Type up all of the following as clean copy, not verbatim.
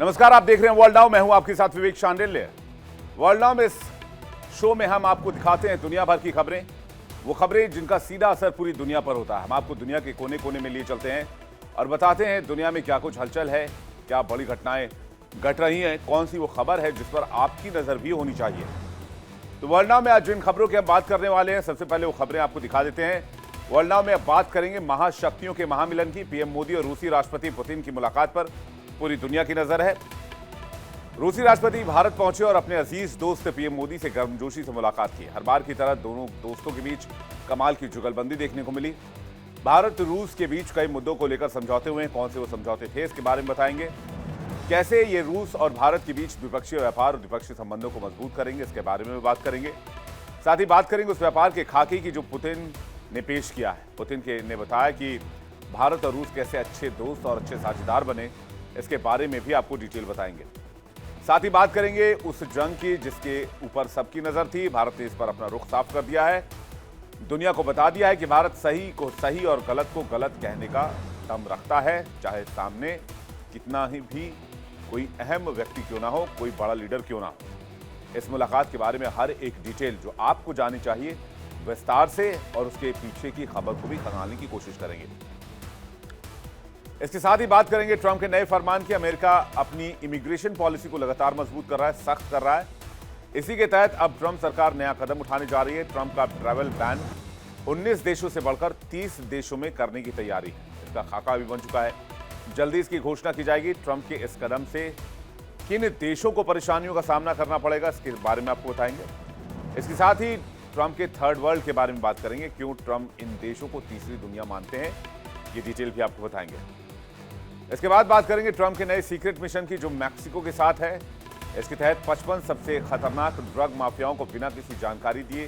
नमस्कार, आप देख रहे हैं वर्ल्ड नाउ। मैं हूं आपके साथ विवेक शांडिल्य। वर्ल्ड नाउ में इस शो में हम आपको दिखाते हैं दुनिया भर की खबरें, वो खबरें जिनका सीधा असर पूरी दुनिया पर होता है। हम आपको दुनिया के कोने कोने में लिए चलते हैं और बताते हैं दुनिया में क्या कुछ हलचल है, क्या बड़ी घटनाएं घट रही हैं, कौन सी वो खबर है जिस पर आपकी नजर भी होनी चाहिए। तो वर्ल्ड नाउ में आज जिन खबरों की हम बात करने वाले हैं, सबसे पहले वो खबरें आपको दिखा देते हैं। वर्ल्ड नाउ में अब बात करेंगे महाशक्तियों के महामिलन की। पीएम मोदी और रूसी राष्ट्रपति पुतिन की मुलाकात पर पूरी दुनिया की नजर है। रूसी राष्ट्रपति भारत पहुंचे और अपने अजीज दोस्त पीएम मोदी से गर्मजोशी से मुलाकात की। हर बार की तरह दोनों दोस्तों के बीच कमाल की जुगलबंदी देखने को मिली। भारत रूस के बीच कई मुद्दों को लेकर समझौते हुए, कौन से वो समझौते थे इसके बारे में बताएंगे। कैसे ये रूस और भारत के बीच द्विपक्षीय व्यापार और द्विपक्षीय संबंधों को मजबूत करेंगे, इसके बारे में भी बात करेंगे। साथ ही बात करेंगे उस व्यापार के खाके की जो पुतिन ने पेश किया है। पुतिन ने बताया कि भारत और रूस कैसे अच्छे दोस्त और अच्छे साझेदार बने, इसके बारे में भी आपको डिटेल बताएंगे। साथ ही बात करेंगे उस जंग की जिसके ऊपर सबकी नजर थी। भारत ने इस पर अपना रुख साफ कर दिया है, दुनिया को बता दिया है कि भारत सही को सही और गलत को गलत कहने का दम रखता है, चाहे सामने कितना ही भी कोई अहम व्यक्ति क्यों ना हो, कोई बड़ा लीडर क्यों ना हो। इस मुलाकात के बारे में हर एक डिटेल जो आपको जाननी चाहिए विस्तार से, और उसके पीछे की खबर को भी खंगालने की कोशिश करेंगे। इसके साथ ही बात करेंगे ट्रंप के नए फरमान की। अमेरिका अपनी इमिग्रेशन पॉलिसी को लगातार मजबूत कर रहा है, सख्त कर रहा है। इसी के तहत अब ट्रंप सरकार नया कदम उठाने जा रही है। ट्रंप का ट्रैवल बैन 19 देशों से बढ़कर 30 देशों में करने की तैयारी है। इसका खाका भी बन चुका है, जल्दी इसकी घोषणा की जाएगी। ट्रंप के इस कदम से किन देशों को परेशानियों का सामना करना पड़ेगा, इसके बारे में आपको बताएंगे। इसके साथ ही ट्रंप के थर्ड वर्ल्ड के बारे में बात करेंगे, क्यों ट्रंप इन देशों को तीसरी दुनिया मानते हैं, ये डिटेल भी आपको बताएंगे। इसके बाद बात करेंगे ट्रंप के नए सीक्रेट मिशन की जो मैक्सिको के साथ है। इसके तहत 55 सबसे खतरनाक ड्रग माफियाओं को बिना किसी जानकारी दिए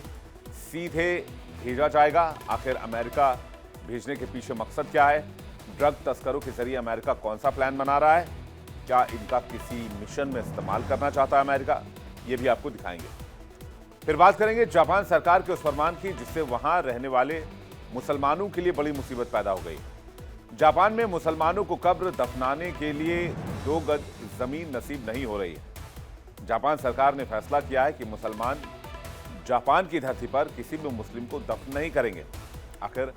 सीधे भेजा जाएगा। आखिर अमेरिका भेजने के पीछे मकसद क्या है? ड्रग तस्करों के जरिए अमेरिका कौन सा प्लान बना रहा है? क्या इनका किसी मिशन में इस्तेमाल करना चाहता है अमेरिका? ये भी आपको दिखाएंगे। फिर बात करेंगे जापान सरकार के उस फरमान की जिससे वहां रहने वाले मुसलमानों के लिए बड़ी मुसीबत पैदा हो गई। जापान में मुसलमानों को कब्र दफनाने के लिए 2 गज जमीन नसीब नहीं हो रही है। जापान सरकार ने फैसला किया है कि मुसलमान जापान की धरती पर किसी भी मुस्लिम को दफन नहीं करेंगे। आखिर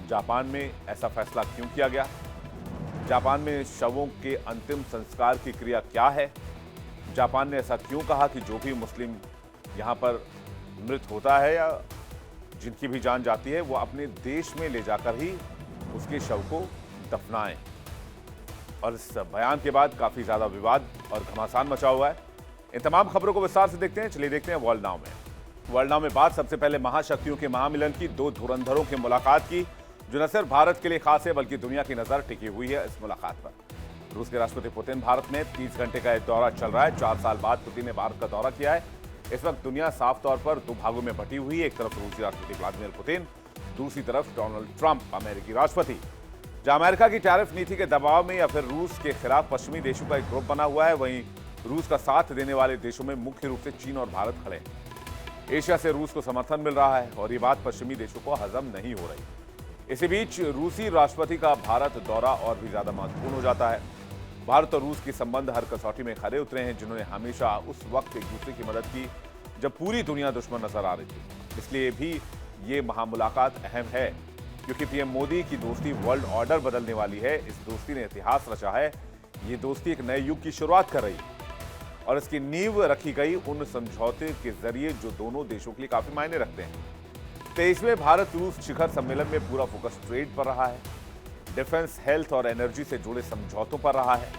जापान में ऐसा फैसला क्यों किया गया? जापान में शवों के अंतिम संस्कार की क्रिया क्या है? जापान ने ऐसा क्यों कहा कि जो भी मुस्लिम यहां पर मृत होता है या जिनकी भी जान जाती है, वो अपने देश में ले जाकर ही उसके शव को दफनाएं? और इस बयान के बाद काफी ज्यादा विवाद और घमासान मचा हुआ है। इन तमाम खबरों को विस्तार से देखते हैं। चलिए देखते हैं वर्ल्ड नाउ में। वर्ल्ड नाउ में बात सबसे पहले महाशक्तियों के महामिलन की, 2 धुरंधरों की मुलाकात की, जो न सिर्फ भारत के लिए खास है बल्कि दुनिया की नजर टिकी हुई है इस मुलाकात पर। रूस के राष्ट्रपति पुतिन भारत में 30 घंटे का दौरा चल रहा है। 4 साल बाद पुतिन ने भारत का दौरा किया है। इस वक्त दुनिया साफ तौर पर 2 भागों में बटी हुई है। एक तरफ रूसी राष्ट्रपति व्लादिमीर पुतिन, दूसरी तरफ डोनाल्ड ट्रंप अमेरिकी राष्ट्रपति। जहां अमेरिका की टैरिफ नीति के दबाव में या फिर रूस के खिलाफ पश्चिमी देशों का एक ग्रुप बना हुआ है, वहीं रूस का साथ देने वाले देशों में मुख्य रूप से चीन और भारत खड़े हैं। एशिया से रूस को समर्थन मिल रहा है और ये बात पश्चिमी देशों को हजम नहीं हो रही। इसी बीच रूसी राष्ट्रपति का भारत दौरा और भी ज्यादा महत्वपूर्ण हो जाता है। भारत और रूस के संबंध हर कसौटी में खरे उतरे हैं, जिन्होंने हमेशा उस वक्त एक दूसरे की मदद की जब पूरी दुनिया दुश्मन नजर आ रही थी। इसलिए भी ये महामुलाकात अहम है, क्योंकि पीएम मोदी की दोस्ती वर्ल्ड ऑर्डर बदलने वाली है। इस दोस्ती ने इतिहास रचा है। ये दोस्ती एक नए युग की शुरुआत कर रही है और इसकी नींव रखी गई उन समझौते के जरिए जो दोनों देशों के लिए काफी मायने रखते हैं। 23वें भारत रूस शिखर सम्मेलन में पूरा फोकस ट्रेड पर रहा है, डिफेंस, हेल्थ और एनर्जी से जुड़े समझौतों पर रहा है।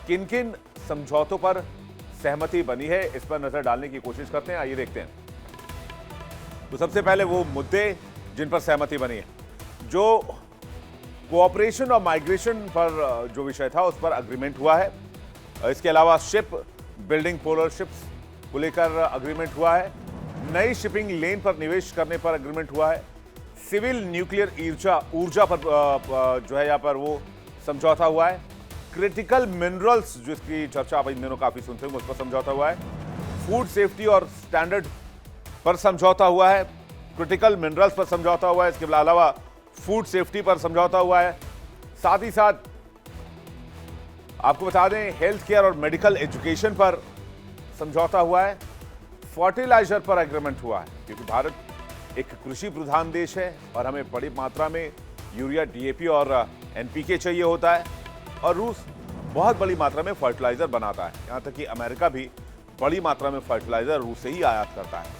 किन किन समझौतों पर सहमति बनी है, इस पर नजर डालने की कोशिश करते हैं। आइए देखते हैं। तो सबसे पहले वो मुद्दे जिन पर सहमति बनी है, जो कोऑपरेशन और माइग्रेशन पर जो विषय था उस पर अग्रीमेंट हुआ है। इसके अलावा शिप बिल्डिंग, पोलर शिप्स को लेकर अग्रीमेंट हुआ है। नई शिपिंग लेन पर निवेश करने पर अग्रीमेंट हुआ है। सिविल न्यूक्लियर ऊर्जा पर जो है यहाँ पर वो समझौता हुआ है। क्रिटिकल मिनरल्स जिसकी चर्चा आप इन दिनों काफी सुनते हैं, उस पर समझौता हुआ है। फूड सेफ्टी और स्टैंडर्ड पर समझौता हुआ है। क्रिटिकल मिनरल्स पर समझौता हुआ है। इसके अलावा फूड सेफ्टी पर समझौता हुआ है। साथ ही साथ आपको बता दें, हेल्थ केयर और मेडिकल एजुकेशन पर समझौता हुआ है, फर्टिलाइजर पर एग्रीमेंट हुआ है, क्योंकि भारत एक कृषि प्रधान देश है और हमें बड़ी मात्रा में यूरिया, डीएपी और एनपीके चाहिए होता है, और रूस बहुत बड़ी मात्रा में फर्टिलाइजर बनाता है। यहां तक कि अमेरिका भी बड़ी मात्रा में फर्टिलाइजर रूस से ही आयात करता है।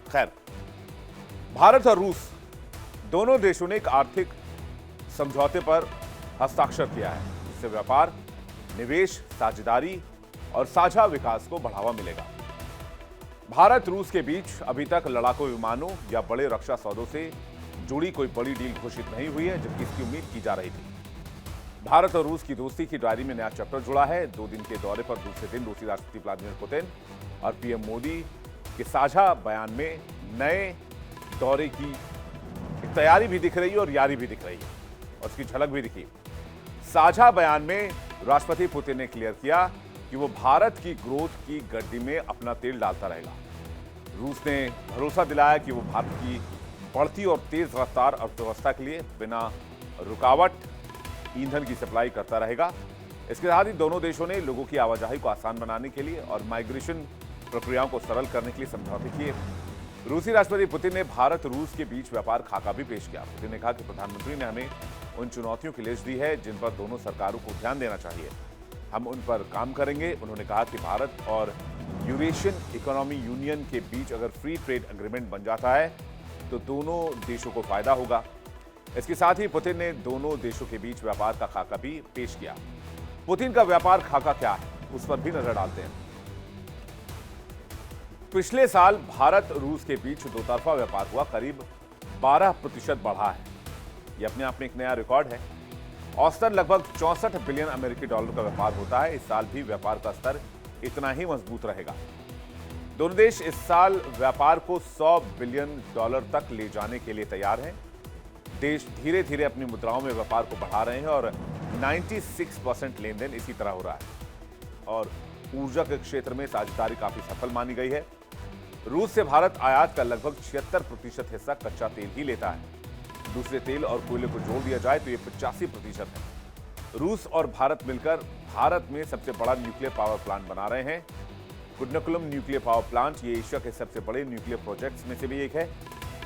खैर, भारत और रूस दोनों देशों ने एक आर्थिक समझौते पर हस्ताक्षर किया है, जिससे व्यापार, निवेश, साझेदारी और साझा विकास को बढ़ावा मिलेगा। भारत रूस के बीच अभी तक लड़ाकू विमानों या बड़े रक्षा सौदों से जुड़ी कोई बड़ी डील घोषित नहीं हुई है, जबकि इसकी उम्मीद की जा रही थी। भारत और रूस की दोस्ती की डायरी में नया चैप्टर जुड़ा है। 2 दिन के दौरे पर दूसरे दिन रूसी राष्ट्रपति व्लादिमीर पुतिन और पीएम मोदी के साझा बयान में नए दौरे की एक तैयारी भी दिख रही है और यारी भी दिख रही है, और उसकी झलक भी दिखी। साझा बयान में राष्ट्रपति पुतिन ने क्लियर किया कि वो भारत की ग्रोथ की गड्डी में अपना तेल डालता रहेगा। रूस ने भरोसा दिलाया कि वो भारत की बढ़ती और तेज रफ्तार अर्थव्यवस्था के लिए बिना रुकावट ईंधन की सप्लाई करता रहेगा। इसके साथ ही दोनों देशों ने लोगों की आवाजाही को आसान बनाने के लिए और माइग्रेशन प्रक्रियाओं को सरल करने के लिए समझौते किए। रूसी राष्ट्रपति पुतिन ने भारत रूस के बीच व्यापार खाका भी पेश किया। पुतिन ने कहा कि प्रधानमंत्री ने हमें उन चुनौतियों की लिस्ट दी है जिन पर दोनों सरकारों को ध्यान देना चाहिए। हम उन पर काम करेंगे। उन्होंने कहा कि भारत और यूरेशियन इकोनॉमी यूनियन के बीच अगर फ्री ट्रेड एग्रीमेंट बन जाता है तो दोनों देशों को फायदा होगा। इसके साथ ही पुतिन ने दोनों देशों के बीच व्यापार का खाका भी पेश किया। पुतिन का व्यापार खाका क्या है, उस पर भी नजर डालते हैं। पिछले साल भारत रूस के बीच दोतरफा व्यापार हुआ करीब 12% बढ़ा है। यह अपने आप में एक नया रिकॉर्ड है। औसतन लगभग 64 बिलियन अमेरिकी डॉलर का व्यापार होता है। इस साल भी व्यापार का स्तर इतना ही मजबूत रहेगा। दोनों देश इस साल व्यापार को 100 बिलियन डॉलर तक ले जाने के लिए तैयार हैं। देश धीरे धीरे अपनी मुद्राओं में व्यापार को बढ़ा रहे हैं और 96% लेन देन इसी तरह हो रहा है। और ऊर्जा के क्षेत्र में साझेदारी काफी सफल मानी गई है। रूस से भारत आयात का लगभग 76% हिस्सा कच्चा तेल ही लेता है। दूसरे तेल और कोयले को जोड़ दिया जाए तो ये 85% है। रूस और भारत मिलकर भारत में सबसे बड़ा न्यूक्लियर पावर प्लांट बना रहे हैं। कुडनकुलम न्यूक्लियर पावर प्लांट ये एशिया के सबसे बड़े न्यूक्लियर प्रोजेक्ट्स में से भी एक है।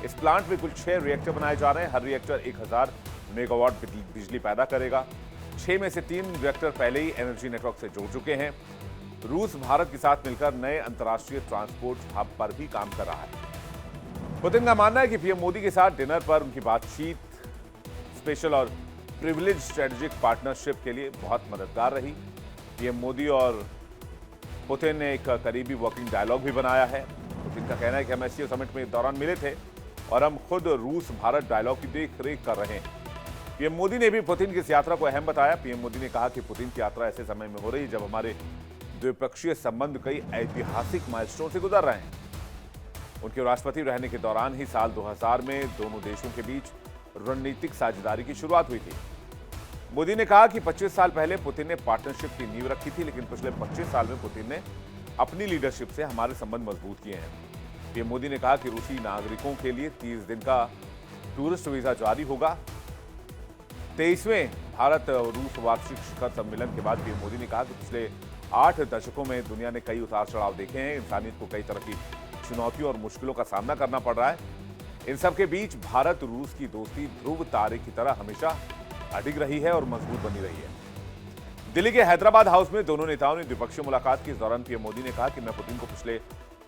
इस प्लांट में कुल 6 रिएक्टर बनाए जा रहे हैं। हर रिएक्टर 1000 मेगावाट बिजली पैदा करेगा। 6 में से 3 रिएक्टर पहले ही एनर्जी नेटवर्क से जुड़ चुके हैं। रूस भारत के साथ मिलकर नए अंतर्राष्ट्रीय ट्रांसपोर्ट हब पर भी काम कर रहा है। पुतिन का मानना है कि पीएम मोदी के साथ डिनर पर उनकी बातचीत स्पेशल और प्रिविलेज स्ट्रेटेजिक पार्टनरशिप के लिए बहुत मददगार रही। पीएम मोदी और पुतिन ने एक करीबी वर्किंग डायलॉग भी बनाया है। पुतिन का कहना है कि हम एससीओ समिट में दौरान मिले थे और हम खुद रूस भारत डायलॉग की देख रेख कर रहे हैं। पीएम मोदी ने भी पुतिन की इस यात्रा को अहम बताया। पीएम मोदी ने कहा कि पुतिन की यात्रा ऐसे समय में हो रही है जब हमारे द्विपक्षीय संबंध कई ऐतिहासिक माइलस्टोन से गुजर रहे हैं। उनके राष्ट्रपति रहने के दौरान ही साल 2000 में दोनों देशों के बीच रणनीतिक साझेदारी की शुरुआत हुई थी। मोदी ने कहा कि 25 साल पहले पुतिन ने पार्टनरशिप की नींव रखी थी, लेकिन पिछले 25 साल में पुतिन ने अपनी लीडरशिप से हमारे संबंध मजबूत किए हैं। पीएम मोदी ने कहा कि रूसी नागरिकों के लिए 30 दिन का टूरिस्ट वीजा जारी होगा। 23वें भारत रूस वार्षिक शिखर सम्मेलन के बाद पीएम मोदी ने कहा कि पिछले 8 दशकों में दुनिया ने कई उतार चढ़ाव देखे हैं। इंसानियत को कई तरह की चुनौतियों और मुश्किलों का सामना करना पड़ रहा है। इन सब के बीच भारत रूस की दोस्ती ध्रुव तारे की तरह हमेशा अडिग रही है और मजबूत बनी रही है। दिल्ली के हैदराबाद हाउस में दोनों नेताओं ने द्विपक्षीय मुलाकात की। इस दौरान पीएम मोदी ने कहा कि मैं पुतिन को पिछले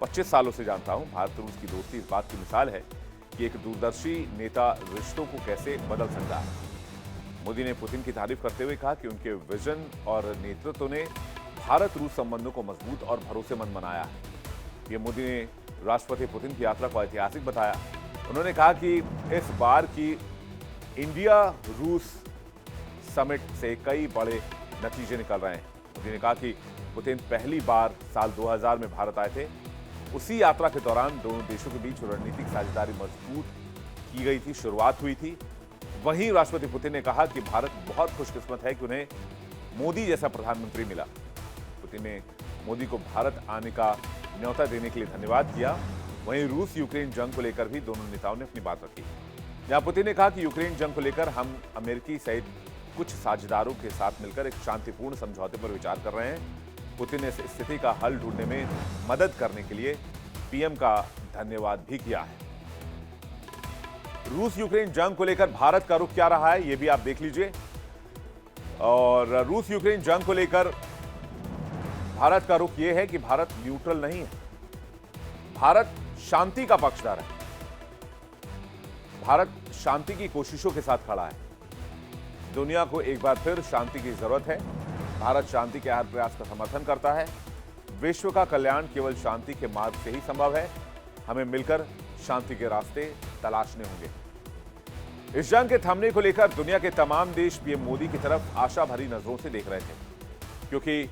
25 सालों से जानता हूं। भारत रूस की दोस्ती इस बात की मिसाल है कि एक दूरदर्शी नेता रिश्तों को कैसे बदल सकता है। मोदी ने पुतिन की तारीफ करते हुए कहा कि उनके विजन और नेतृत्व ने भारत रूस संबंधों को मजबूत और भरोसेमंद बनाया है। पीएम मोदी ने राष्ट्रपति पुतिन की यात्रा को ऐतिहासिक बताया। उन्होंने कहा कि इस बार की इंडिया रूस समिट से कई बड़े नतीजे निकल रहे हैं। मोदी ने कहा कि पुतिन पहली बार साल 2000 में भारत आए थे। उसी यात्रा के दौरान दोनों देशों के बीच रणनीतिक साझेदारी मजबूत की गई थी, शुरुआत हुई थी। वहीं राष्ट्रपति पुतिन ने कहा कि भारत बहुत खुशकिस्मत है कि उन्हें मोदी जैसा प्रधानमंत्री मिला। पुतिन ने मोदी को भारत आने का न्योता देने के लिए धन्यवाद किया। वहीं रूस यूक्रेन जंग को लेकर भी दोनों नेताओं ने अपनी बात रखी। जहां पुतिन ने कहा कि यूक्रेन जंग को लेकर हम अमेरिकी सहित कुछ साझेदारों के साथ मिलकर एक शांतिपूर्ण समझौते पर विचार कर रहे हैं। पुतिन ने इस स्थिति का हल ढूंढने में मदद करने के लिए पीएम का धन्यवाद भी किया है। रूस यूक्रेन जंग को लेकर भारत का रुख क्या रहा है, यह भी आप देख लीजिए। और रूस यूक्रेन जंग को लेकर भारत का रुख यह है कि भारत न्यूट्रल नहीं है, भारत शांति का पक्षधर है, भारत शांति की कोशिशों के साथ खड़ा है। दुनिया को एक बार फिर शांति की जरूरत है। भारत शांति के हर प्रयास का समर्थन करता है। विश्व का कल्याण केवल शांति के मार्ग से ही संभव है। हमें मिलकर शांति के रास्ते तलाशने होंगे। इस जंग के थमने को लेकर दुनिया के तमाम देश पीएम मोदी की तरफ आशा भरी नजरों से देख रहे थे, क्योंकि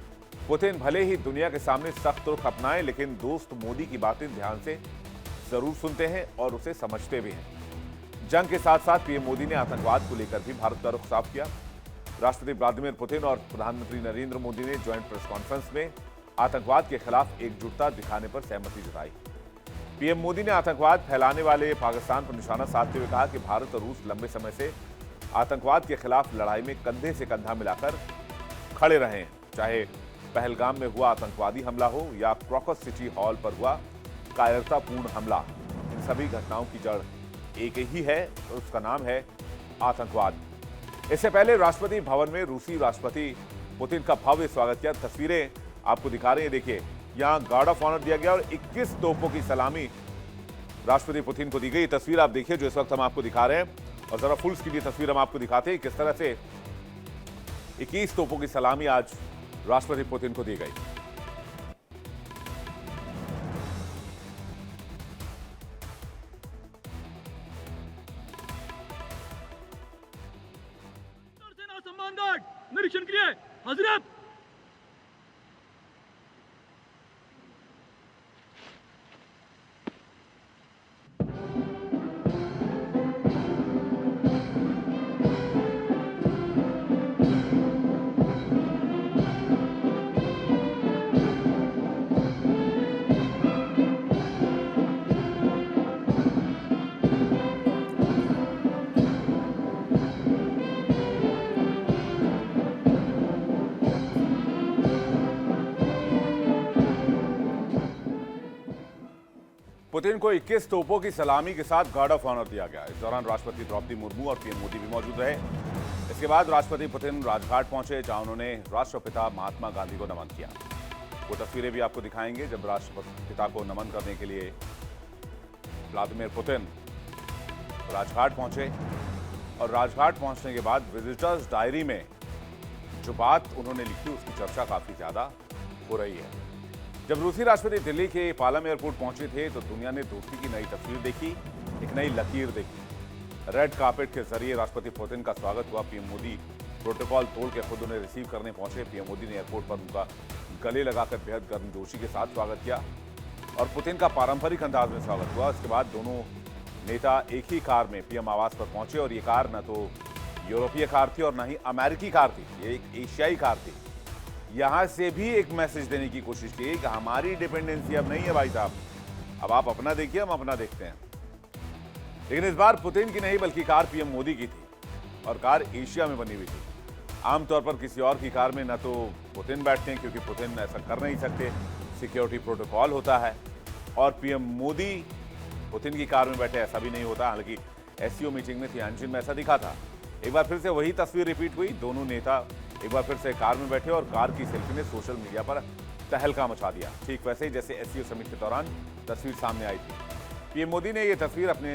पुतिन भले ही दुनिया के सामने सख्त रुख अपनाए, लेकिन दोस्त मोदी की बातें ध्यान से जरूर सुनते हैं और उसे समझते भी हैं। जंग के साथ साथ पीएम मोदी ने आतंकवाद को लेकर भी भारत का रुख साफ किया। राष्ट्रपति व्लादिमीर पुतिन और प्रधानमंत्री नरेंद्र मोदी ने ज्वाइंट प्रेस कॉन्फ्रेंस में आतंकवाद के खिलाफ एकजुटता दिखाने पर सहमति जताई। पीएम मोदी ने आतंकवाद फैलाने वाले पाकिस्तान पर निशाना साधते हुए कहा कि भारत और रूस लंबे समय से आतंकवाद के खिलाफ लड़ाई में कंधे से कंधा मिलाकर खड़े रहे हैं। चाहे पहलगाम में हुआ आतंकवादी हमला हो या क्रॉकस सिटी हॉल पर हुआ कायरतापूर्ण हमला, इन सभी घटनाओं की जड़ एक ही है और उसका नाम है आतंकवाद। इससे पहले राष्ट्रपति भवन में रूसी राष्ट्रपति पुतिन का भव्य स्वागत किया। तस्वीरें आपको दिखा रहे हैं, देखिए यहां गार्ड ऑफ ऑनर दिया गया और 21 तोपों की सलामी राष्ट्रपति पुतिन को दी गई। तस्वीर आप देखिए जो इस वक्त हम आपको दिखा रहे हैं, और जरा फुल स्क्रीन की तस्वीर हम आपको दिखाते हैं किस तरह से 21 तोपों की सलामी आज राष्ट्रपति पुतिन को दी गई। निरीक्षण के लिए हाजिर। पुतिन को 21 तोपों की सलामी के साथ गार्ड ऑफ ऑनर दिया गया। इस दौरान राष्ट्रपति द्रौपदी मुर्मू और पीएम मोदी भी मौजूद रहे। इसके बाद राष्ट्रपति पुतिन राजघाट पहुंचे, जहां उन्होंने राष्ट्रपिता महात्मा गांधी को नमन किया। वो तस्वीरें भी आपको दिखाएंगे जब राष्ट्रपिता को नमन करने के लिए व्लादिमीर पुतिन राजघाट पहुंचे। और राजघाट पहुंचने के बाद विजिटर्स डायरी में जो बात उन्होंने लिखी उसकी चर्चा काफी ज्यादा हो रही है। जब रूसी राष्ट्रपति दिल्ली के पालम एयरपोर्ट पहुंचे थे तो दुनिया ने दोस्ती की नई तस्वीर देखी, एक नई लकीर देखी। रेड कार्पेट के जरिए राष्ट्रपति पुतिन का स्वागत हुआ। पीएम मोदी प्रोटोकॉल तोड़ के खुद उन्हें रिसीव करने पहुंचे। पीएम मोदी ने एयरपोर्ट पर उनका गले लगाकर बेहद गर्मजोशी के साथ स्वागत किया और पुतिन का पारंपरिक अंदाज में स्वागत हुआ। उसके बाद दोनों नेता एक ही कार में पीएम आवास पर पहुंचे और ये कार न तो यूरोपीय कार थी और न ही अमेरिकी कार थी, ये एक एशियाई कार थी। यहां से भी एक मैसेज देने की कोशिश की कि हमारी डिपेंडेंसी अब नहीं है भाई साहब, अब आप अपना देखिए, हम अपना देखते हैं। लेकिन इस बार पुतिन की नहीं बल्कि कार पीएम मोदी की थी और कार एशिया में बनी हुई थी। आमतौर पर किसी और की कार में न तो पुतिन बैठते हैं क्योंकि पुतिन ऐसा कर नहीं सकते, सिक्योरिटी प्रोटोकॉल होता है, और पीएम मोदी पुतिन की कार में बैठे ऐसा भी नहीं होता। हालांकि एससीओ मीटिंग में तियानजिन में ऐसा दिखा था। एक बार फिर से वही तस्वीर रिपीट हुई, दोनों नेता एक बार फिर से कार में बैठे और कार की सेल्फी ने सोशल मीडिया पर तहलका मचा दिया, ठीक वैसे ही जैसे एससीओ समिट के दौरान तस्वीर सामने आई थी। पीएम मोदी ने यह तस्वीर अपने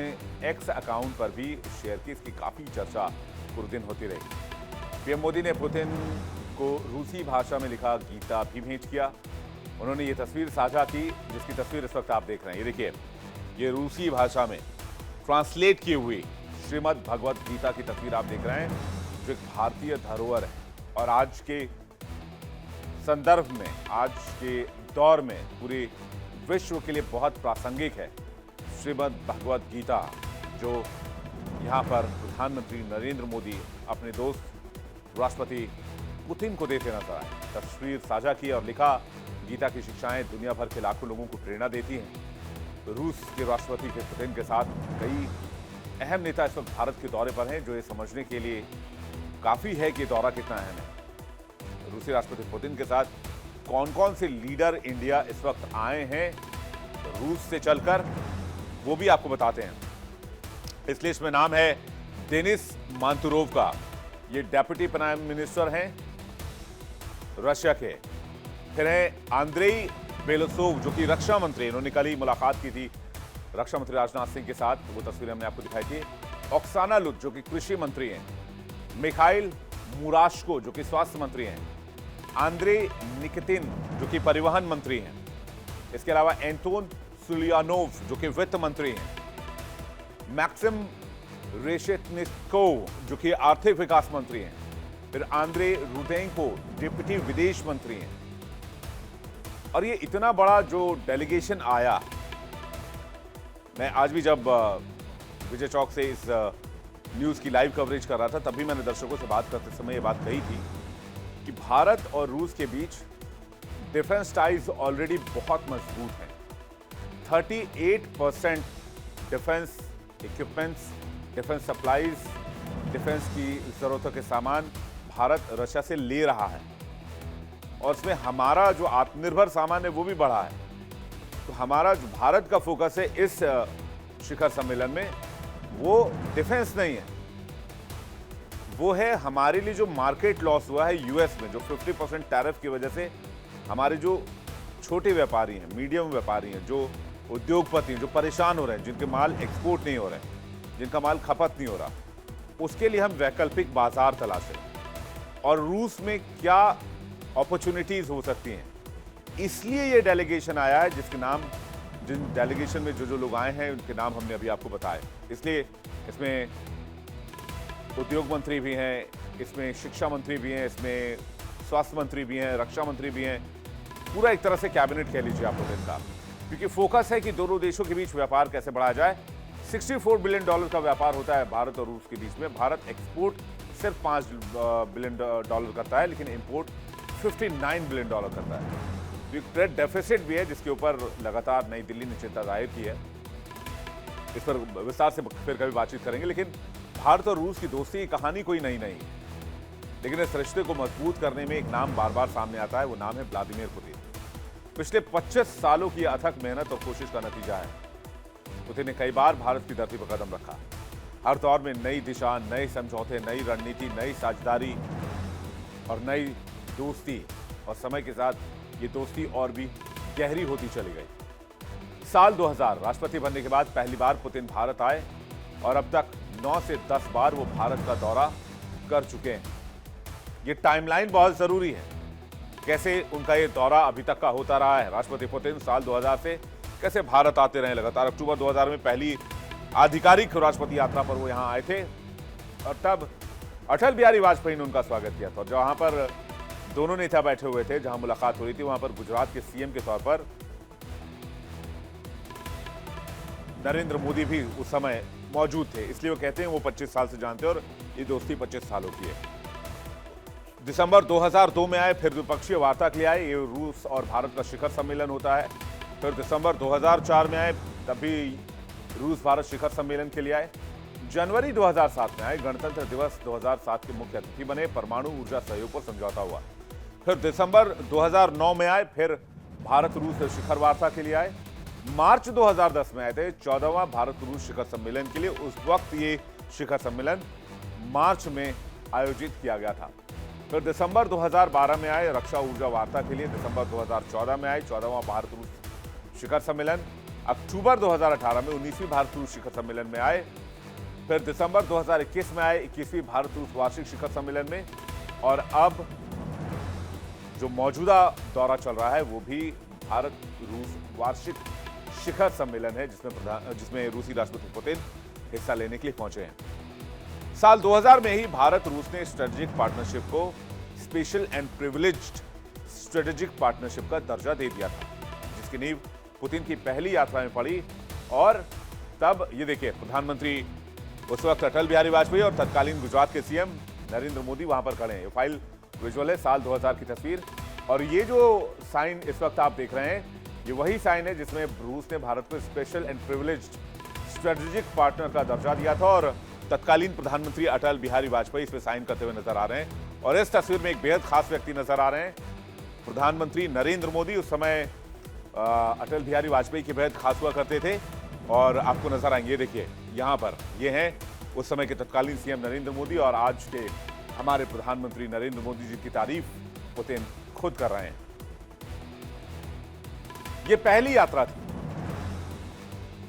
एक्स अकाउंट पर भी शेयर की, इसकी काफी चर्चा पूरे दिन होती रही। पीएम मोदी ने पुतिन को रूसी भाषा में लिखा गीता भी भेंट किया। उन्होंने ये तस्वीर साझा की जिसकी तस्वीर इस वक्त आप देख रहे हैं। ये देखिए, ये रूसी भाषा में ट्रांसलेट की हुई श्रीमद् भगवत गीता की तस्वीर आप देख रहे हैं, जो एक भारतीय धरोहर है और आज के संदर्भ में, आज के दौर में पूरे विश्व के लिए बहुत प्रासंगिक है। श्रीमद् भगवत गीता जो यहाँ पर प्रधानमंत्री नरेंद्र मोदी अपने दोस्त राष्ट्रपति पुतिन को देते नजर आए। तस्वीर साझा की और लिखा, गीता की शिक्षाएं दुनिया भर के लाखों लोगों को प्रेरणा देती हैं। रूस के राष्ट्रपति के पुतिन के साथ कई अहम नेता इस वक्त भारत के दौरे पर हैं, जो ये समझने के लिए काफी है कि दौरा कितना अहम है। रूसी राष्ट्रपति पुतिन के साथ कौन कौन से लीडर इंडिया इस वक्त आए हैं रूस से चलकर, वो भी आपको बताते हैं। इस लिस्ट में नाम है देनिस मांतुरोव का, ये डेप्यूटी प्राइम मिनिस्टर हैं रशिया के। फिर है आंद्रेई बेलोसोव जो कि रक्षा मंत्री, इन्होंने कल ही मुलाकात की थी रक्षा मंत्री राजनाथ सिंह के साथ, वो तस्वीरें हमने आपको दिखाई थी। ऑक्साना लुट जो कि कृषि मंत्री हैं, मिखाइल मुराशको जो कि स्वास्थ्य मंत्री हैं, आंद्रे निकितिन जो कि परिवहन मंत्री हैं, इसके अलावा एंटोन सुलियानोव जो कि वित्त मंत्री हैं, मैक्सिम रेशेटनिकोव जो कि आर्थिक विकास मंत्री हैं, फिर आंद्रे रुदेंको डिप्टी विदेश मंत्री हैं। और ये इतना बड़ा जो डेलीगेशन आया, मैं आज भी जब विजय चौक से इस न्यूज की लाइव कवरेज कर रहा था, तब भी मैंने दर्शकों से बात करते समय ये बात कही थी कि भारत और रूस के बीच डिफेंस टाइज ऑलरेडी बहुत मजबूत हैं। 38% defence equipments, defence supplies, defence की जरूरतों के सामान भारत रशिया से ले रहा है, और इसमें हमारा जो आत्मनिर्भर सामान है वो भी बढ़ा है। तो हमारा जो भारत का फोकस है इस शिखर सम्मेलन में, वो डिफेंस नहीं है, वो है हमारे लिए जो मार्केट लॉस हुआ है यूएस में, जो 50% टैरिफ की वजह से हमारे जो छोटे व्यापारी हैं, मीडियम व्यापारी हैं, जो उद्योगपति हैं, जो परेशान हो रहे हैं, जिनके माल एक्सपोर्ट नहीं हो रहे हैं, जिनका माल खपत नहीं हो रहा, उसके लिए हम वैकल्पिक बाजार तलाशें और रूस में क्या अपॉर्चुनिटीज हो सकती हैं। इसलिए ये डेलीगेशन आया है, जिसके नाम, जिन डेलीगेशन में जो लोग आए हैं उनके नाम हमने अभी आपको बताए। इसलिए इसमें उद्योग मंत्री भी हैं, इसमें शिक्षा मंत्री भी हैं, इसमें स्वास्थ्य मंत्री भी हैं, रक्षा मंत्री भी हैं, पूरा एक तरह से कैबिनेट कह लीजिए आप लोग इनका, क्योंकि फोकस है कि दोनों देशों के बीच व्यापार कैसे बढ़ाया जाए। $64 बिलियन का व्यापार होता है भारत और रूस के बीच में। भारत एक्सपोर्ट सिर्फ $5 बिलियन करता है, लेकिन इंपोर्ट $59 बिलियन करता है। तो एक ट्रेड डेफिसिट भी है, जिसके ऊपर लगातार नई दिल्ली ने चिंता जाहिर की है। इस पर विस्तार से फिर कभी बातचीत करेंगे। लेकिन भारत और रूस की दोस्ती की कहानी कोई नई नहीं, लेकिन इस रिश्ते को मजबूत करने में एक नाम बार बार सामने आता है, वो नाम है व्लादिमीर पुतिन। पिछले 25 सालों की अथक मेहनत और कोशिश का नतीजा है। पुतिन ने कई बार भारत की धरती पर कदम रखा, हर दौर में नई दिशा, नए समझौते, नई रणनीति, नई साझेदारी और नई दोस्ती, और समय के साथ ये दोस्ती और भी गहरी होती चली गई। साल 2000 राष्ट्रपति बनने के बाद पहली बार पुतिन भारत आए और अब तक 9 से 10 बार वो भारत का दौरा कर चुके हैं। ये टाइमलाइन बहुत जरूरी है, कैसे उनका ये दौरा अभी तक का होता रहा है। राष्ट्रपति पुतिन साल 2000 से कैसे भारत आते रहे लगातार। अक्टूबर 2000 में पहली आधिकारिक राष्ट्रपति यात्रा पर वो यहाँ आए थे, और तब अटल बिहारी वाजपेयी ने उनका स्वागत किया था। जहां पर दोनों नेता बैठे हुए थे, जहां मुलाकात हो रही थी, वहां पर गुजरात के सीएम के तौर पर नरेंद्र मोदी भी उस समय मौजूद थे। इसलिए वो कहते हैं वो 25 साल से जानते हैं, और ये दोस्ती 25 सालों की है। दिसंबर 2002 में आए, फिर द्विपक्षीय वार्ता के लिए आए, ये रूस और भारत का शिखर सम्मेलन होता है। फिर दिसंबर 2004 में आए, तब भी रूस भारत शिखर सम्मेलन के लिए आए। जनवरी 2007 में आए, गणतंत्र दिवस 2007 के मुख्य अतिथि बने, परमाणु ऊर्जा सहयोग पर समझौता हुआ। फिर दिसंबर 2009 में आए, फिर भारत रूस शिखर वार्ता के लिए आए। मार्च 2010 में आए थे 14वां भारत रूस शिखर सम्मेलन के लिए। उस वक्त ये शिखर सम्मेलन मार्च में आयोजित किया गया था। फिर दिसंबर 2012 में आए रक्षा ऊर्जा वार्ता के लिए। दिसंबर 2014 में आए 14वां भारत रूस शिखर सम्मेलन। अक्टूबर 2018 में 19वीं भारत रूस शिखर सम्मेलन में आए। फिर दिसंबर 2021 में आए 21वीं भारत रूस वार्षिक शिखर सम्मेलन में। और अब जो मौजूदा दौरा चल रहा है वो भी भारत रूस वार्षिक शिखर सम्मेलन है, जिसमें रूसी राष्ट्रपति पुतिन हिस्सा लेने के लिए पहुंचे हैं। साल 2000 में ही भारत रूस ने स्ट्रेटेजिक पार्टनरशिप को special and privileged strategic partnership का दर्जा दे दिया था, जिसकी नींव पुतिन की पहली यात्रा में पड़ी। और तब ये देखिए, प्रधानमंत्री उस वक्त अटल बिहारी वाजपेयी और तत्कालीन गुजरात के सीएम नरेंद्र मोदी वहां पर खड़े हैं। ये फाइल विजुअल है, साल 2000 की तस्वीर। और ये जो साइन इस वक्त आप देख रहे हैं, ये वही साइन है जिसमें रूस ने भारत को special and privileged strategic partner का दर्जा दिया था। और तत्कालीन प्रधानमंत्री अटल बिहारी वाजपेयी इसमें साइन करते हुए नजर आ रहे हैं। और इस तस्वीर में एक बेहद खास व्यक्ति नजर आ रहे हैं, प्रधानमंत्री नरेंद्र मोदी। उस समय अटल बिहारी वाजपेयी के बेहद खास हुआ करते थे और आपको नजर आएंगे। देखिए यहां पर ये हैं उस समय के तत्कालीन सीएम नरेंद्र मोदी और आज के हमारे प्रधानमंत्री नरेंद्र मोदी जी की तारीफ पुतिन खुद कर रहे हैं। ये पहली यात्रा थी।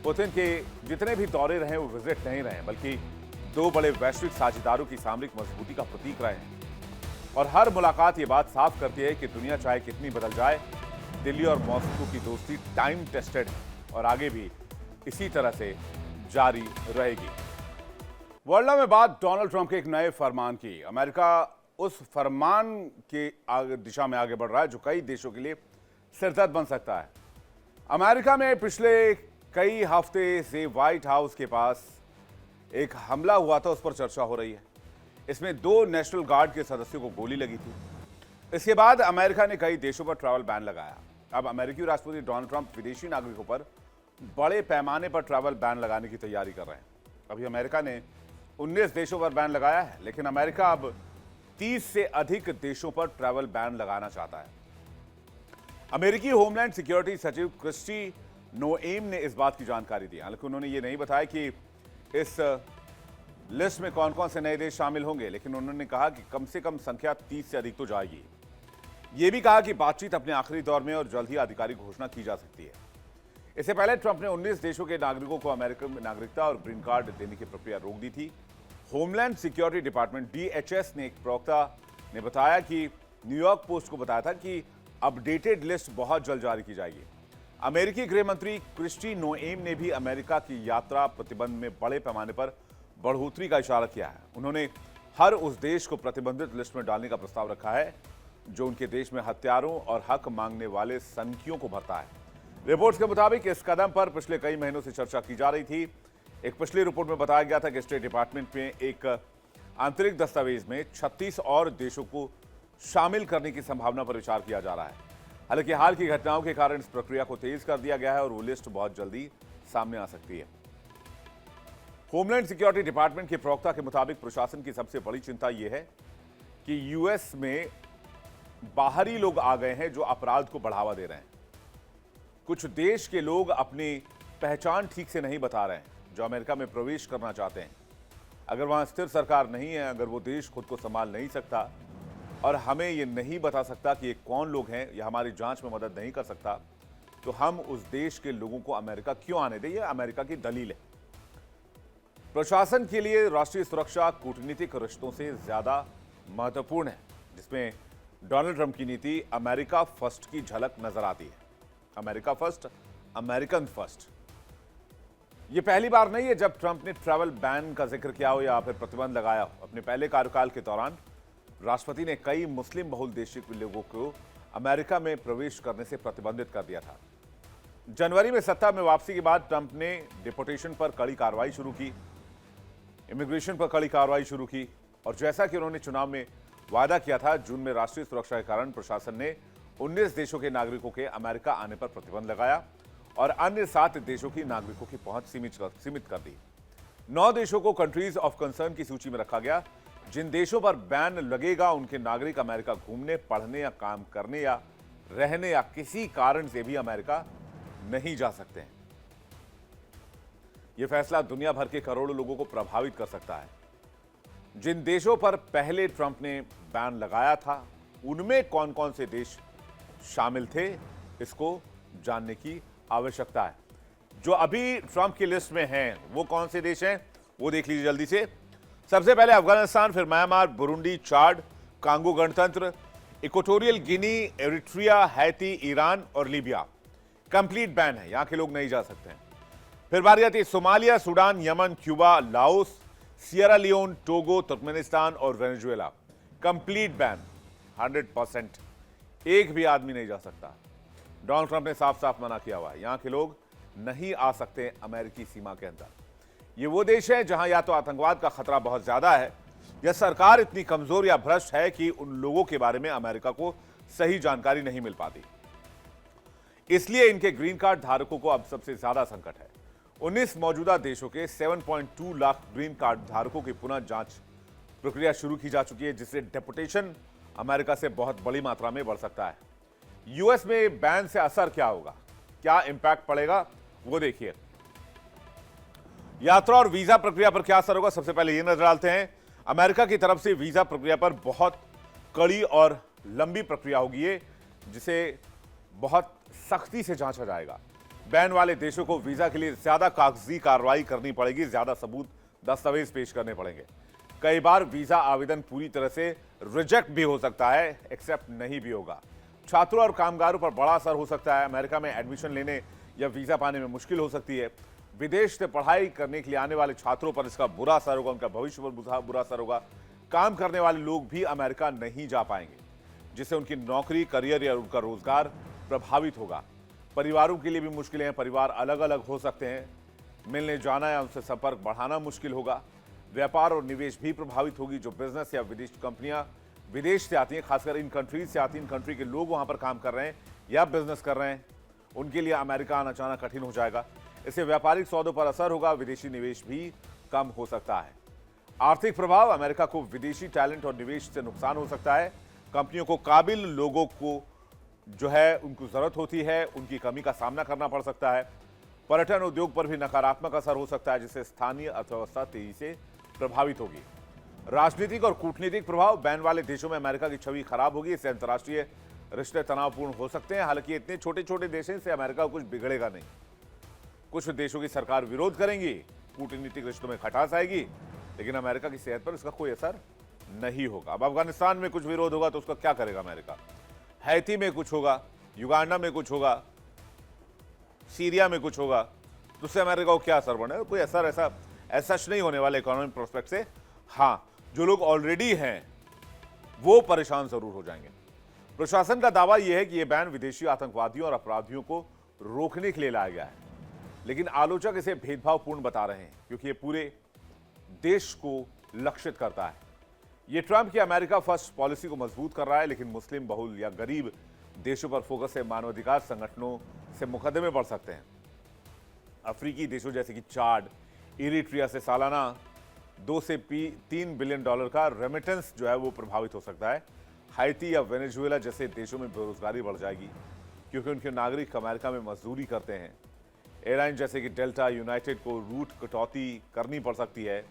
पुतिन के जितने भी दौरे रहे वो विजिट नहीं रहे, बल्कि दो बड़े वैश्विक साझेदारों की सामरिक मजबूती का प्रतीक रहे हैं। और हर मुलाकात ये बात साफ करती है कि दुनिया चाहे कितनी बदल जाए, दिल्ली और मॉस्को की दोस्ती टाइम टेस्टेड है और आगे भी इसी तरह से जारी रहेगी। वर्ल्ड में बात डोनाल्ड ट्रंप के एक नए फरमान की। अमेरिका उस फरमान के दिशा में आगे बढ़ रहा है जो कई देशों के लिए सिरदर्द बन सकता है। अमेरिका में पिछले कई हफ्ते से व्हाइट हाउस के पास एक हमला हुआ था, उस पर चर्चा हो रही है। इसमें 2 नेशनल गार्ड के सदस्यों को गोली लगी थी। इसके बाद अमेरिका ने कई देशों पर ट्रैवल बैन लगाया। अब अमेरिकी राष्ट्रपति डोनाल्ड ट्रंप विदेशी नागरिकों पर बड़े पैमाने पर ट्रैवल बैन लगाने की तैयारी कर रहे हैं। अभी अमेरिका ने 19 देशों पर बैन लगाया है, लेकिन अमेरिका अब 30 से अधिक देशों पर ट्रैवल बैन लगाना चाहता है। अमेरिकी होमलैंड सिक्योरिटी सचिव क्रिस्टी नोएम ने इस बात की जानकारी दी। हालांकि उन्होंने ये नहीं बताया कि इस लिस्ट में कौन कौन से नए देश शामिल होंगे, लेकिन उन्होंने कहा कि कम से कम संख्या 30 से अधिक तो जाएगी। यह भी कहा कि बातचीत अपने आखिरी दौर में और जल्द ही आधिकारिक घोषणा की जा सकती है। इससे पहले ट्रंप ने 19 देशों के नागरिकों को अमेरिकन नागरिकता और ग्रीन कार्ड देने की प्रक्रिया रोक दी थी। होमलैंड सिक्योरिटी डिपार्टमेंट DHS ने एक प्रवक्ता ने बताया कि न्यूयॉर्क पोस्ट को बताया था कि अपडेटेड लिस्ट बहुत जल्द जारी की जाएगी। अमेरिकी गृह मंत्री क्रिस्टी नोएम ने भी अमेरिका की यात्रा प्रतिबंध में बड़े पैमाने पर बढ़ोतरी का इशारा किया है। उन्होंने हर उस देश को प्रतिबंधित लिस्ट में डालने का प्रस्ताव रखा है जो उनके देश में हत्यारों और हक मांगने वाले सनकियों को भरता है। रिपोर्ट्स के मुताबिक इस कदम पर पिछले कई महीनों से चर्चा की जा रही थी। एक पिछली रिपोर्ट में बताया गया था कि स्टेट डिपार्टमेंट में एक आंतरिक दस्तावेज में 36 और देशों को शामिल करने की संभावना पर विचार किया जा रहा है। हालांकि हाल की घटनाओं के कारण इस प्रक्रिया को तेज कर दिया गया है और वो लिस्ट बहुत जल्दी सामने आ सकती है। होमलैंड सिक्योरिटी डिपार्टमेंट के प्रवक्ता के मुताबिक प्रशासन की सबसे बड़ी चिंता यह है कि यूएस में बाहरी लोग आ गए हैं जो अपराध को बढ़ावा दे रहे हैं। कुछ देश के लोग अपनी पहचान ठीक से नहीं बता रहे हैं जो अमेरिका में प्रवेश करना चाहते हैं। अगर वहां स्थिर सरकार नहीं है, अगर वो देश खुद को संभाल नहीं सकता और हमें ये नहीं बता सकता कि ये कौन लोग हैं या हमारी जांच में मदद नहीं कर सकता, तो हम उस देश के लोगों को अमेरिका क्यों आने दें? ये अमेरिका की दलील है। प्रशासन के लिए राष्ट्रीय सुरक्षा कूटनीतिक रिश्तों से ज्यादा महत्वपूर्ण है, जिसमें डोनाल्ड ट्रंप की नीति अमेरिका फर्स्ट की झलक नजर आती है। America first, American first. यह पहली बार नहीं है जब ट्रंप ने ट्रैवल बैन का जिक्र किया हो या फिर प्रतिबंध लगाया हो। अपने पहले कार्यकाल के दौरान राष्ट्रपति ने कई मुस्लिम बहुल देशी लोगों को अमेरिका में प्रवेश करने से प्रतिबंधित कर दिया था। जनवरी में सत्ता में वापसी के बाद ट्रंप ने डिपोर्टेशन पर कड़ी कार्रवाई शुरू की, इमिग्रेशन पर कड़ी कार्रवाई शुरू की और जैसा कि उन्होंने चुनाव में वादा किया था, जून में राष्ट्रीय सुरक्षा के कारण प्रशासन ने 19 देशों के नागरिकों के अमेरिका आने पर प्रतिबंध लगाया और अन्य 7 देशों की नागरिकों की पहुंच सीमित कर दी। 9 देशों को कंट्रीज ऑफ कंसर्न की सूची में रखा गया। जिन देशों पर बैन लगेगा उनके नागरिक अमेरिका घूमने, पढ़ने या काम करने या रहने या किसी कारण से भी अमेरिका नहीं जा सकते हैं। यह फैसला दुनिया भर के करोड़ों लोगों को प्रभावित कर सकता है। जिन देशों पर पहले ट्रंप ने बैन लगाया था, उनमें कौन कौन से देश शामिल थे, इसको जानने की आवश्यकता है। जो अभी ट्रंप की लिस्ट में हैं, वो कौन से देश हैं, वो देख लीजिए जल्दी से। सबसे पहले अफगानिस्तान, फिर म्यांमार, बुरुंडी, चाड, कांगो गणतंत्र, Equatorial Guinea, Eritrea, Haiti, Iran और लीबिया। कंप्लीट बैन है, यहां के लोग नहीं जा सकते हैं। फिर बारी आती है Somalia, Sudan, Yemen, Cuba, Laos, Sierra Leone, Togo, Turkmenistan और वेनेजुएला। Complete ban, 100%। एक भी आदमी नहीं जा सकता। डोनाल्ड ट्रंप ने साफ साफ मना किया हुआ है, यहां के लोग नहीं आ सकते अमेरिकी सीमा के अंदर। ये वो देश है जहां या तो आतंकवाद का खतरा बहुत ज्यादा है या सरकार इतनी कमजोर या भ्रष्ट है कि उन लोगों के बारे में अमेरिका को सही जानकारी नहीं मिल पाती। इसलिए इनके ग्रीन कार्ड धारकों को अब सबसे ज्यादा संकट है। 19 मौजूदा देशों के 7.2 लाख ग्रीन कार्ड धारकों की पुनः जांच प्रक्रिया शुरू की जा चुकी है, जिससे डेपुटेशन अमेरिका से बहुत बड़ी मात्रा में बढ़ सकता है। यूएस में बैन से असर क्या होगा, क्या इंपैक्ट पड़ेगा, वो देखिए। यात्रा और वीजा प्रक्रिया पर क्या असर होगा, सबसे पहले ये नजर डालते हैं। अमेरिका की तरफ से वीजा प्रक्रिया पर बहुत कड़ी और लंबी प्रक्रिया होगी ये, जिसे बहुत सख्ती से जांचा जाएगा। बैन वाले देशों को वीजा के लिए ज्यादा कागजी कार्रवाई करनी पड़ेगी, ज्यादा सबूत दस्तावेज पेश करने पड़ेंगे। कई बार वीजा आवेदन पूरी तरह से रिजेक्ट भी हो सकता है, एक्सेप्ट नहीं भी होगा। छात्रों और कामगारों पर बड़ा असर हो सकता है। अमेरिका में एडमिशन लेने या वीजा पाने में मुश्किल हो सकती है। विदेश से पढ़ाई करने के लिए आने वाले छात्रों पर इसका बुरा असर होगा, उनका भविष्य पर बुरा असर होगा। काम करने वाले लोग भी अमेरिका नहीं जा पाएंगे, जिससे उनकी नौकरी, करियर या उनका रोजगार प्रभावित होगा। परिवारों के लिए भी मुश्किलें हैं, परिवार अलग अलग हो सकते हैं, मिलने जाना या उनसे संपर्क बढ़ाना मुश्किल होगा। व्यापार और निवेश भी प्रभावित होगी। जो बिजनेस या विदेश कंपनियां विदेश से आती हैं, खासकर इन कंट्रीज से आती हैं, इन कंट्री के लोग वहां पर काम कर रहे हैं या बिजनेस कर रहे हैं, उनके लिए अमेरिका आना जाना कठिन हो जाएगा। इससे व्यापारिक सौदों पर असर होगा, विदेशी निवेश भी कम हो सकता है। आर्थिक प्रभाव, अमेरिका को विदेशी टैलेंट और निवेश से नुकसान हो सकता है। कंपनियों को काबिल लोगों को जो है उनको जरूरत होती है, उनकी कमी का सामना करना पड़ सकता है। पर्यटन उद्योग पर भी नकारात्मक असर हो सकता है, जिससे स्थानीय अर्थव्यवस्था तेजी से प्रभावित होगी। राजनीतिक और कूटनीतिक प्रभाव, बैन वाले देशों में अमेरिका की छवि खराब होगी, इससे अंतर्राष्ट्रीय रिश्ते तनावपूर्ण हो सकते हैं। हालांकि इतने छोटे छोटे देश हैं, इससे अमेरिका को कुछ बिगड़ेगा नहीं। कुछ देशों की सरकार विरोध करेंगी, कूटनीतिक रिश्तों में खटास आएगी, लेकिन अमेरिका की सेहत पर इसका कोई असर नहीं होगा। अब अफगानिस्तान में कुछ विरोध होगा तो उसका क्या करेगा अमेरिका? हैती में कुछ होगा, युगांडा में कुछ होगा, सीरिया में कुछ होगा, तो उससे अमेरिका को क्या असर पड़ेगा? कोई असर ऐसा नहीं होने वाला इकोनॉमिक प्रोस्पेक्ट से। हाँ, जो लोग ऑलरेडी हैं वो परेशान जरूर हो जाएंगे। प्रशासन का दावा यह है कि यह बैन विदेशी आतंकवादियों और अपराधियों को रोकने के लिए लाया गया है, लेकिन आलोचक इसे भेदभावपूर्ण बता रहे हैं, क्योंकि यह पूरे देश को लक्षित करता है। यह ट्रंप की अमेरिका फर्स्ट पॉलिसी को मजबूत कर रहा है, लेकिन मुस्लिम बहुल या गरीब देशों पर फोकस से मानवाधिकार संगठनों से मुकदमे बढ़ सकते हैं। अफ्रीकी देशों जैसे कि चाड, इरिट्रिया से सालाना 2 से 3 बिलियन डॉलर का रेमिटेंस जो है वो प्रभावित हो सकता है। हाइती या वेनेजुएला जैसे देशों में बेरोजगारी बढ़ जाएगी, क्योंकि उनके नागरिक अमेरिका में मजदूरी करते हैं। एयरलाइन जैसे कि डेल्टा, यूनाइटेड को रूट कटौती करनी पड़ सकती है,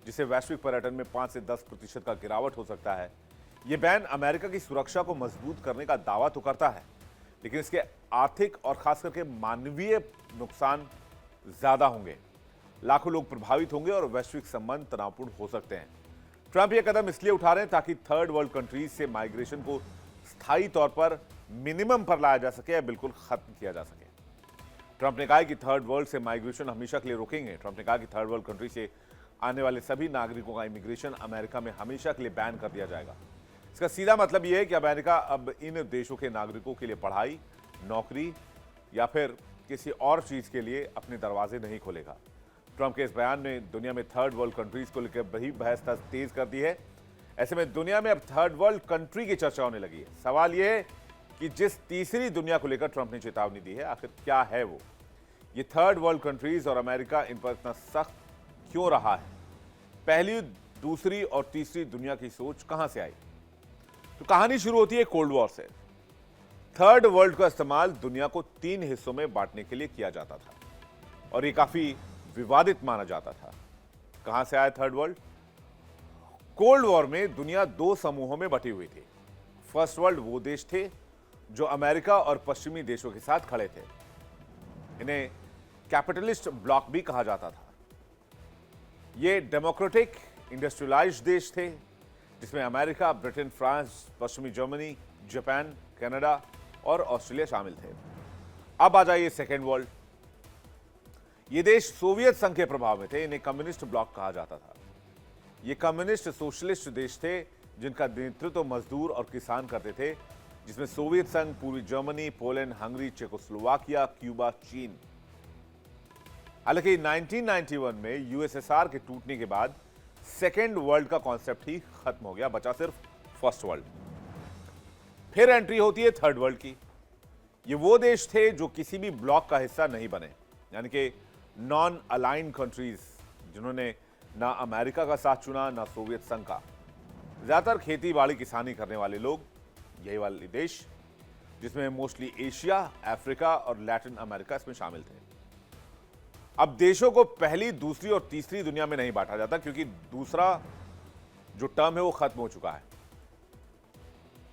जिससे वैश्विक पर्यटन में 5 से 10% का गिरावट हो सकता है। ये बैन अमेरिका की सुरक्षा को मजबूत करने का दावा तो करता है, लेकिन इसके आर्थिक और खास करके मानवीय नुकसान ज्यादा होंगे। लाखों लोग प्रभावित होंगे और वैश्विक संबंध तनावपूर्ण हो सकते हैं। ट्रंप यह कदम इसलिए उठा रहे हैं ताकि थर्ड वर्ल्ड कंट्रीज से माइग्रेशन को स्थायी तौर पर मिनिमम पर लाया जा सके या बिल्कुल खत्म किया जा सके। ट्रंप ने कहा कि थर्ड वर्ल्ड से माइग्रेशन हमेशा के लिए रोकेंगे। ट्रंप ने कहा कि थर्ड वर्ल्ड कंट्री से आने वाले सभी नागरिकों का इमिग्रेशन अमेरिका में हमेशा के लिए बैन कर दिया जाएगा। इसका सीधा मतलब यह है कि अमेरिका अब इन देशों के नागरिकों के लिए पढ़ाई, नौकरी या फिर किसी और चीज के लिए अपने दरवाजे नहीं खोलेगा। ट्रंप के इस बयान ने दुनिया में थर्ड वर्ल्ड कंट्रीज को लेकर बड़ी बहस तेज कर दी है। ऐसे में दुनिया में अब थर्ड वर्ल्ड कंट्री की चर्चा होने लगी है। सवाल यह है कि जिस तीसरी दुनिया को लेकर ट्रंप ने चेतावनी दी है, आखिर क्या है वो? ये थर्ड वर्ल्ड कंट्रीज और अमेरिका इन पर इतना सख्त क्यों रहा है? पहली, दूसरी और तीसरी दुनिया की सोच कहां से आई? तो कहानी शुरू होती है कोल्ड वॉर से। थर्ड वर्ल्ड का इस्तेमाल दुनिया को 3 हिस्सों में बांटने के लिए किया जाता था और ये काफी विवादित माना जाता था। कहां से आया थर्ड वर्ल्ड? कोल्ड वॉर में दुनिया 2 समूहों में बटी हुई थी। फर्स्ट वर्ल्ड वो देश थे जो अमेरिका और पश्चिमी देशों के साथ खड़े थे। इन्हें कैपिटलिस्ट ब्लॉक भी कहा जाता था। ये डेमोक्रेटिक इंडस्ट्रियलाइज्ड देश थे, जिसमें अमेरिका, ब्रिटेन, फ्रांस, पश्चिमी जर्मनी, जापान, कनाडा और ऑस्ट्रेलिया शामिल थे। अब आ जाइए सेकेंड वर्ल्ड। ये देश सोवियत संघ के प्रभाव में थे। इन्हें कम्युनिस्ट ब्लॉक कहा जाता था। ये कम्युनिस्ट सोशलिस्ट देश थे जिनका नेतृत्व मजदूर और किसान करते थे, जिसमें सोवियत संघ, पूर्वी Germany, Poland, Hungary, Czechoslovakia, Cuba, चीन। हालांकि 1991 में यूएसएसआर के टूटने के बाद सेकेंड वर्ल्ड का कॉन्सेप्ट ही खत्म हो गया, बचा सिर्फ फर्स्ट वर्ल्ड। फिर एंट्री होती है थर्ड वर्ल्ड की। ये वो देश थे जो किसी भी ब्लॉक का हिस्सा नहीं बने, यानी कि नॉन अलाइंड कंट्रीज, जिन्होंने ना अमेरिका का साथ चुना ना सोवियत संघ का, ज्यादातर खेती बाड़ी किसानी करने वाले लोग, यही वाले देश, जिसमें मोस्टली एशिया, अफ्रीका और लैटिन अमेरिका इसमें शामिल थे। अब देशों को पहली, दूसरी और तीसरी दुनिया में नहीं बांटा जाता, क्योंकि दूसरा जो टर्म है वो खत्म हो चुका है,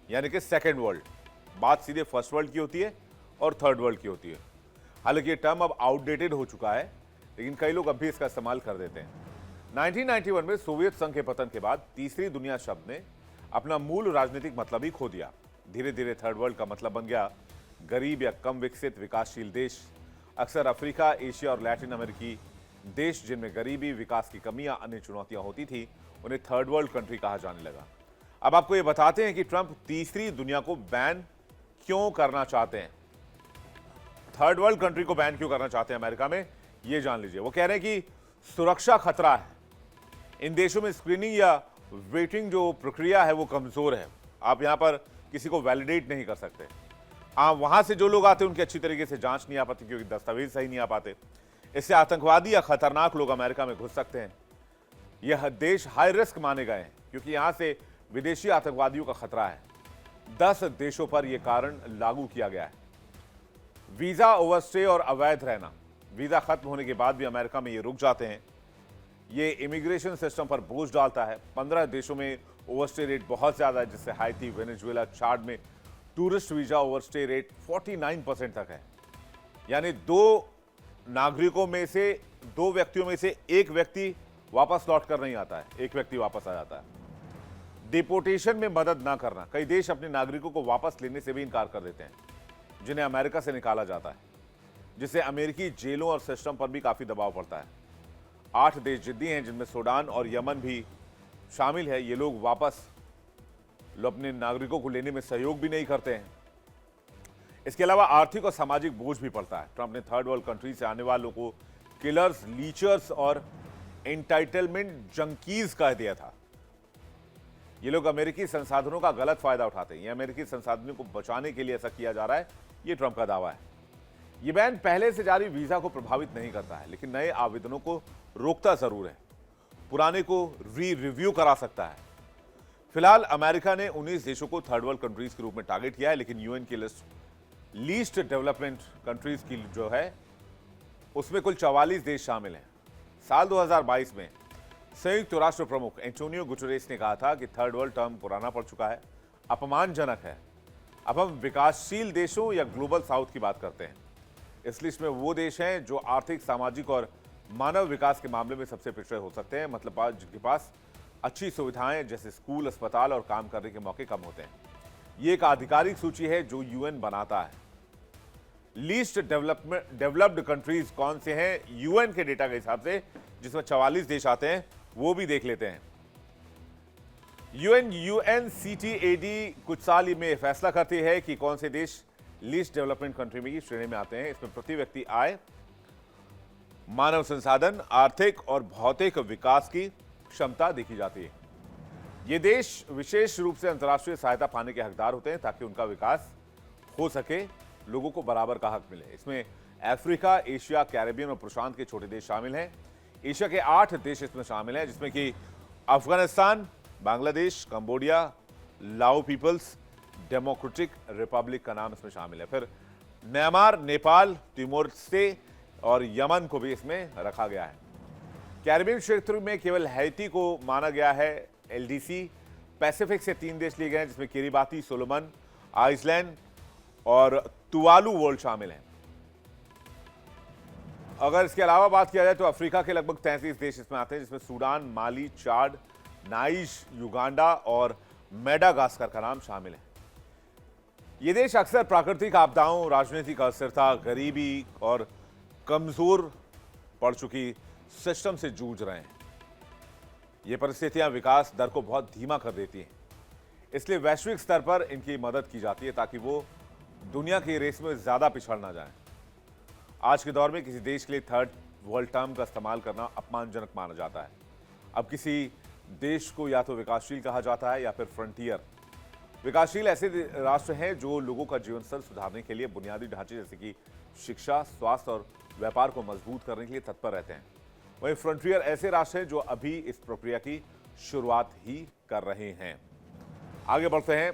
यानी कि सेकेंड वर्ल्ड। बात सीधे फर्स्ट वर्ल्ड की होती है और थर्ड वर्ल्ड की होती है। हालांकि ये टर्म अब आउटडेटेड हो चुका है, लेकिन कई लोग अब भी इसका इस्तेमाल कर देते हैं। 1991 में सोवियत संघ के पतन के बाद तीसरी दुनिया शब्द ने अपना मूल राजनीतिक मतलब ही खो दिया। धीरे धीरे थर्ड वर्ल्ड का मतलब बन गया गरीब या कम विकसित विकासशील देश, अक्सर अफ्रीका, एशिया और लैटिन अमेरिकी देश, जिनमें गरीबी, विकास की कमी या अन्य चुनौतियां होती थी, उन्हें थर्ड वर्ल्ड कंट्री कहा जाने लगा। अब आपको यह बताते हैं कि ट्रंप तीसरी दुनिया को बैन क्यों करना चाहते हैं। थर्ड वर्ल्ड कंट्री को बैन क्यों करना चाहते हैं अमेरिका में, यह जान लीजिए। वो कह रहे हैं कि सुरक्षा खतरा है, इन देशों में स्क्रीनिंग या वेटिंग जो प्रक्रिया है वो कमजोर है, आप यहां पर किसी को वैलिडेट नहीं कर सकते। वहां से जो लोग आते हैं उनकी अच्छी तरीके से जांच नहीं आ पाती, क्योंकि दस्तावेज सही नहीं आ पाते। इससे आतंकवादी या खतरनाक लोग अमेरिका में घुस सकते हैं। यह देश हाई रिस्क माने गए हैं, क्योंकि यहां से विदेशी आतंकवादियों का खतरा है। 10 देशों पर यह कारण लागू किया गया है। वीजा ओवरस्टे और अवैध रहना, वीजा खत्म होने के बाद भी अमेरिका में ये रुक जाते हैं। ये इमिग्रेशन सिस्टम पर बोझ डालता है। 15 देशों में ओवरस्टे रेट बहुत ज्यादा है, जिससे हाइती, वेनेजुएला, चाड में टूरिस्ट वीजा ओवरस्टे रेट 49% तक है। यानी दो व्यक्तियों में से एक व्यक्ति वापस लौट कर नहीं आता है, एक व्यक्ति वापस आ जाता है। डिपोर्टेशन में मदद ना करना, कई देश अपने नागरिकों को वापस लेने से भी इनकार कर देते हैं, जिन्हें अमेरिका से निकाला जाता है, जिससे अमेरिकी जेलों और सिस्टम पर भी काफी दबाव पड़ता है। 8 देश जिद्दी हैं, जिनमें सूडान और यमन भी शामिल है। ये लोग वापस अपने नागरिकों को लेने में सहयोग भी नहीं करते हैं। इसके अलावा आर्थिक और सामाजिक बोझ भी पड़ता है। ट्रंप ने थर्ड वर्ल्ड कंट्री से आने वालों को किलर्स, लीचर्स और एंटाइटलमेंट जंकीज कह दिया था। ये लोग अमेरिकी संसाधनों का गलत फायदा उठाते हैं। ये अमेरिकी संसाधनों को बचाने के लिए ऐसा किया जा रहा है, ये ट्रंप का दावा है। ये बैन पहले से जारी वीजा को प्रभावित नहीं करता है, लेकिन नए आवेदनों को रोकता जरूर है, पुराने को रिव्यू करा सकता है। फिलहाल अमेरिका ने 19 देशों को थर्ड वर्ल्ड कंट्रीज के रूप में टारगेट किया है, लेकिन यूएन की लिस्ट लीस्ट डेवलपमेंट कंट्रीज की जो है उसमें कुल 44 देश शामिल हैं। साल 2022 में संयुक्त राष्ट्र प्रमुख एंटोनियो गुटेरेस ने कहा था कि थर्ड वर्ल्ड टर्म पुराना पड़ चुका है, अपमानजनक है। अब हम विकासशील देशों या ग्लोबल साउथ की बात करते हैं। इस लिस्ट में वो देश हैं जो आर्थिक, सामाजिक और मानव विकास के मामले में सबसे पिछड़े हो सकते हैं, मतलब जिनके पास अच्छी सुविधाएं जैसे स्कूल, अस्पताल और काम करने के मौके कम होते हैं। ये एक आधिकारिक सूची है जो यूएन बनाता है। लीस्ट डेवलप्ड कंट्रीज कौन से हैं यूएन के डेटा के हिसाब से, जिसमें 44 देश आते हैं, वो भी देख लेते हैं। यूएनसीटीएडी कुछ साल में फैसला करती है कि कौन से देश लीस्ट डेवलपमेंट कंट्री में की श्रेणी में आते हैं। इसमें प्रति व्यक्ति आय, मानव संसाधन, आर्थिक और भौतिक विकास की क्षमता देखी जाती है। ये देश विशेष रूप से अंतर्राष्ट्रीय सहायता पाने के हकदार होते हैं ताकि उनका विकास हो सके, लोगों को बराबर का हक मिले। इसमें अफ्रीका, एशिया, कैरेबियन और प्रशांत के छोटे देश शामिल हैं। एशिया के 8 देश इसमें शामिल हैं, जिसमें कि अफगानिस्तान, बांग्लादेश, कंबोडिया, लाओ पीपल्स डेमोक्रेटिक रिपब्लिक का नाम इसमें शामिल है। फिर म्यांमार, नेपाल, तिमोर-लेस्टे और यमन को भी इसमें रखा गया है। कैरिबियन क्षेत्र में केवल हैती को माना गया है एलडीसी। पैसिफिक से 3 देश लिए गए हैं, जिसमें किरिबाती, सोलोमन, आइसलैंड और तुवालू वर्ल्ड शामिल हैं। अगर इसके अलावा बात किया जाए तो अफ्रीका के लगभग 33 देश इसमें आते हैं, जिसमें सूडान, माली, चाड, नाइज, युगांडा और मेडागास्कर का नाम शामिल है। ये देश अक्सर प्राकृतिक आपदाओं, राजनीतिक अस्थिरता, गरीबी और कमजोर पड़ चुकी सिस्टम से जूझ रहे हैं। ये परिस्थितियां विकास दर को बहुत धीमा कर देती हैं, इसलिए वैश्विक स्तर पर इनकी मदद की जाती है ताकि वो दुनिया की रेस में ज्यादा पिछड़ ना जाए। आज के दौर में किसी देश के लिए थर्ड वर्ल्ड टर्म का इस्तेमाल करना अपमानजनक माना जाता है। अब किसी देश को या तो विकासशील कहा जाता है या फिर फ्रंटियर। विकासशील ऐसे राष्ट्र हैं जो लोगों का जीवन स्तर सुधारने के लिए बुनियादी ढांचे जैसे कि शिक्षा, स्वास्थ्य और व्यापार को मजबूत करने के लिए तत्पर रहते हैं। वहीं फ्रंटियर ऐसे राष्ट्र हैं जो अभी इस प्रक्रिया की शुरुआत ही कर रहे हैं। आगे बढ़ते हैं,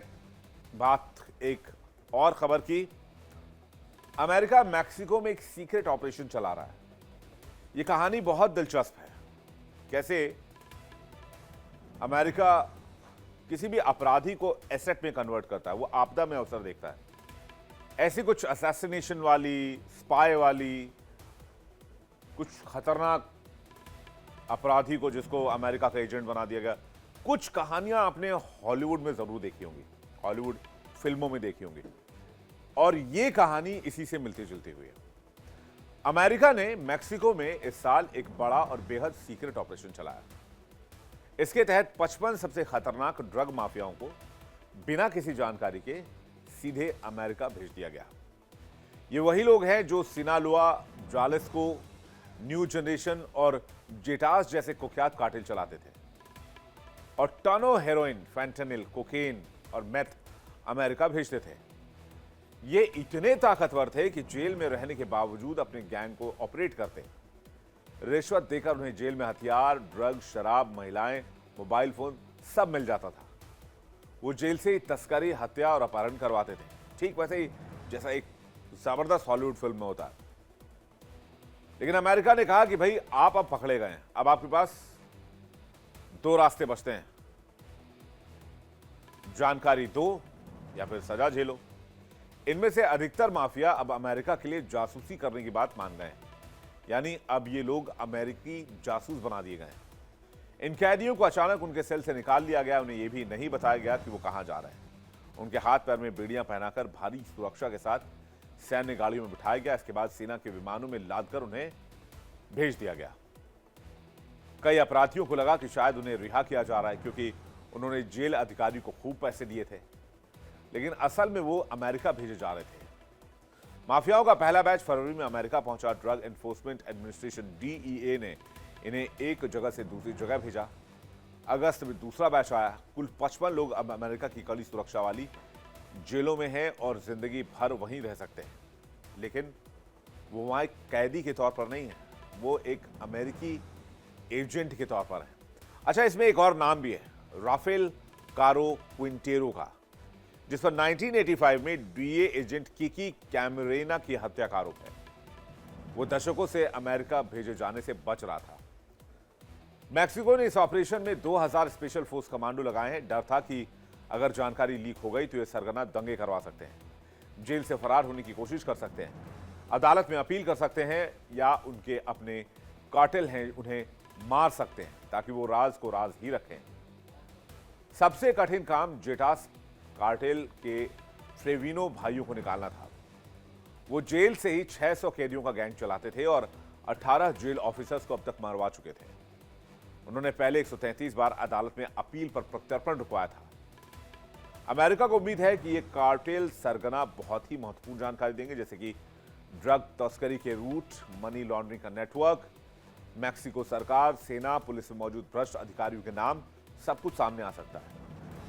बात एक और खबर की। अमेरिका मैक्सिको में एक सीक्रेट ऑपरेशन चला रहा है। यह कहानी बहुत दिलचस्प है। कैसे अमेरिका किसी भी अपराधी को एसेट में कन्वर्ट करता है, वो आपदा में अवसर देखता है। ऐसी कुछ असैसिनेशन वाली, स्पाई वाली, कुछ खतरनाक अपराधी को जिसको अमेरिका का एजेंट बना दिया गया, कुछ कहानियां आपने हॉलीवुड में जरूर देखी होंगी, हॉलीवुड फिल्मों में देखी होंगी, और ये कहानी इसी से मिलती जुलती हुई है। अमेरिका ने मैक्सिको में इस साल एक बड़ा और बेहद सीक्रेट ऑपरेशन चलाया। इसके तहत 55 सबसे खतरनाक ड्रग माफियाओं को बिना किसी जानकारी के सीधे अमेरिका भेज दिया गया। ये वही लोग हैं जो सिनालुआ, जालिस्को, न्यू जनरेशन और जेटास जैसे कुख्यात कार्टेल चलाते थे, और टनों हेरोइन, फैंटेनिल, कोकेन और मेथ अमेरिका भेजते थे। ये इतने ताकतवर थे कि जेल में रहने के बावजूद अपने गैंग को ऑपरेट करते। रिश्वत देकर उन्हें जेल में हथियार, ड्रग, शराब, महिलाएं, मोबाइल फोन सब मिल जाता था। वो जेल से तस्करी, हत्या और अपहरण करवाते थे, ठीक वैसे ही जैसा एक जबरदस्त हॉलीवुड फिल्म में होता है। लेकिन अमेरिका ने कहा कि भाई आप अब पकड़े गए हैं, अब आपके पास दो रास्ते बचते हैं, जानकारी दो या फिर सजा झेलो। इनमें से अधिकतर माफिया अब अमेरिका के लिए जासूसी करने की बात मान गए हैं, यानी अब ये लोग अमेरिकी जासूस बना दिए गए हैं। इन कैदियों को अचानक उनके सेल से निकाल लिया गया। उन्हें यह भी नहीं बताया गया कि वो कहां जा रहे हैं। उनके हाथ पैर में बेड़ियां पहनाकर भारी सुरक्षा के साथ सैन्य गाड़ियों में बिठाया गया। इसके बाद सेना के विमानों में लादकर उन्हें भेज दिया गया। कई अपराधियों को लगा कि शायद उन्हें रिहा किया जा रहा है क्योंकि उन्होंने जेल अधिकारी को खूब पैसे दिए थे, लेकिन असल में वो अमेरिका भेजे जा रहे थे। माफियाओं का पहला बैच फरवरी में अमेरिका पहुंचा। ड्रग एनफोर्समेंट एडमिनिस्ट्रेशन DEA ने इन्हें एक जगह से दूसरी जगह भेजा। अगस्त में दूसरा बैच आया। कुल 55 लोग अब अमेरिका की कड़ी सुरक्षा वाली जेलों में हैं और जिंदगी भर वहीं रह सकते हैं। लेकिन वो वहां एक कैदी के तौर पर नहीं है, वो एक अमेरिकी एजेंट के तौर पर है। अच्छा, इसमें एक और नाम भी है, राफेल कारो क्विंटेरो का, जिस पर 1985 में DEA एजेंट किकी कैमरेना की हत्या का आरोप है। वो दशकों से अमेरिका भेजे जाने से बच रहा था। मैक्सिको ने इस ऑपरेशन में 2000 स्पेशल फोर्स कमांडो लगाए हैं। डर था कि अगर जानकारी लीक हो गई तो ये सरगना दंगे करवा सकते हैं, जेल से फरार होने की कोशिश कर सकते हैं, अदालत में अपील कर सकते हैं, या उनके अपने कार्टेल हैं उन्हें मार सकते हैं, ताकि वो राज को राज ही रखें। सबसे कठिन काम जेटास कार्टेल के फ्रेविनो भाइयों को निकालना था। वो जेल से ही 600 कैदियों का गैंग चलाते थे और 18 जेल ऑफिसर्स को अब तक मरवा चुके थे। उन्होंने पहले 133 बार अदालत में अपील पर प्रत्यर्पण रुकवाया था। अमेरिका को उम्मीद है कि ये कार्टेल सरगना बहुत ही महत्वपूर्ण जानकारी देंगे, जैसे कि ड्रग तस्करी के रूट, मनी लॉन्ड्रिंग का नेटवर्क, मैक्सिको सरकार, सेना, पुलिस में मौजूद भ्रष्ट अधिकारियों के नाम, सब कुछ सामने आ सकता है।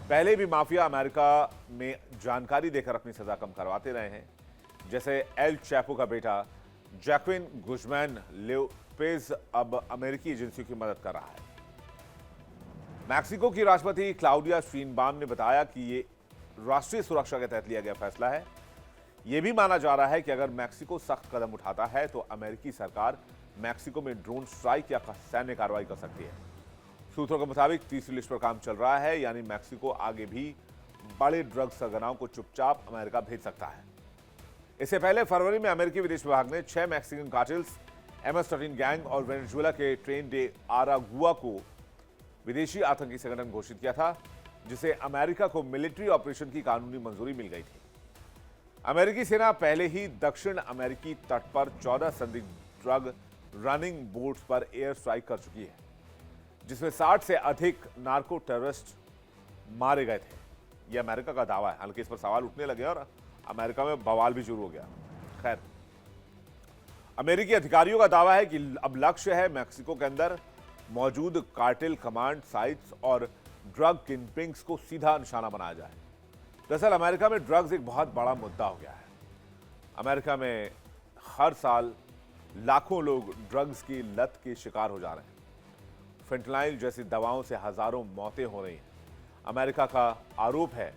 पहले भी माफिया अमेरिका में जानकारी देकर अपनी सजा कम करवाते रहे हैं, जैसे एल चैपो का बेटा जैक्विन गुजमैन लोपेज अब अमेरिकी एजेंसियों की मदद कर रहा है। मैक्सिको की राष्ट्रपति क्लाउडिया श्रीनबाम ने बताया कि ये राष्ट्रीय सुरक्षा के तहत लिया गया फैसला है। यह भी माना जा रहा है कि अगर मैक्सिको सख्त कदम उठाता है तो अमेरिकी सरकार मैक्सिको में ड्रोन स्ट्राइक या सैन्य कार्रवाई कर सकती है। सूत्रों के मुताबिक तीसरी लिस्ट पर काम चल रहा है, यानी मैक्सिको आगे भी बड़े ड्रग सरगनाओं को चुपचाप अमेरिका भेज सकता है। इससे पहले फरवरी में अमेरिकी विदेश विभाग ने 6 मैक्सिकन कार्टेल्स, MS-13 गैंग और वेनेजुएला के ट्रेन डे आरागुआ को विदेशी आतंकी संगठन घोषित किया था, जिसे अमेरिका को मिलिट्री ऑपरेशन की कानूनी मंजूरी मिल गई थी। अमेरिकी सेना पहले ही दक्षिण अमेरिकी तट पर 14 संदिग्ध ड्रग रनिंग बोट्स पर एयर स्ट्राइक कर चुकी है, जिसमें 60 से अधिक नार्को टेररिस्ट मारे गए थे। यह अमेरिका का दावा है, हालांकि इस पर सवाल उठने लगे और अमेरिका में बवाल भी शुरू हो गया। खैर, अमेरिकी अधिकारियों का दावा है कि अब लक्ष्य है मैक्सिको के अंदर मौजूद कार्टेल कमांड साइट्स और ड्रग किंगपिंग्स को सीधा निशाना बनाया जाए। दरअसल अमेरिका में ड्रग्स एक बहुत बड़ा मुद्दा हो गया है। अमेरिका में हर साल लाखों लोग ड्रग्स की लत के शिकार हो जा रहे हैं। फेंटनाइल जैसी दवाओं से हजारों मौतें हो रही हैं। अमेरिका का आरोप है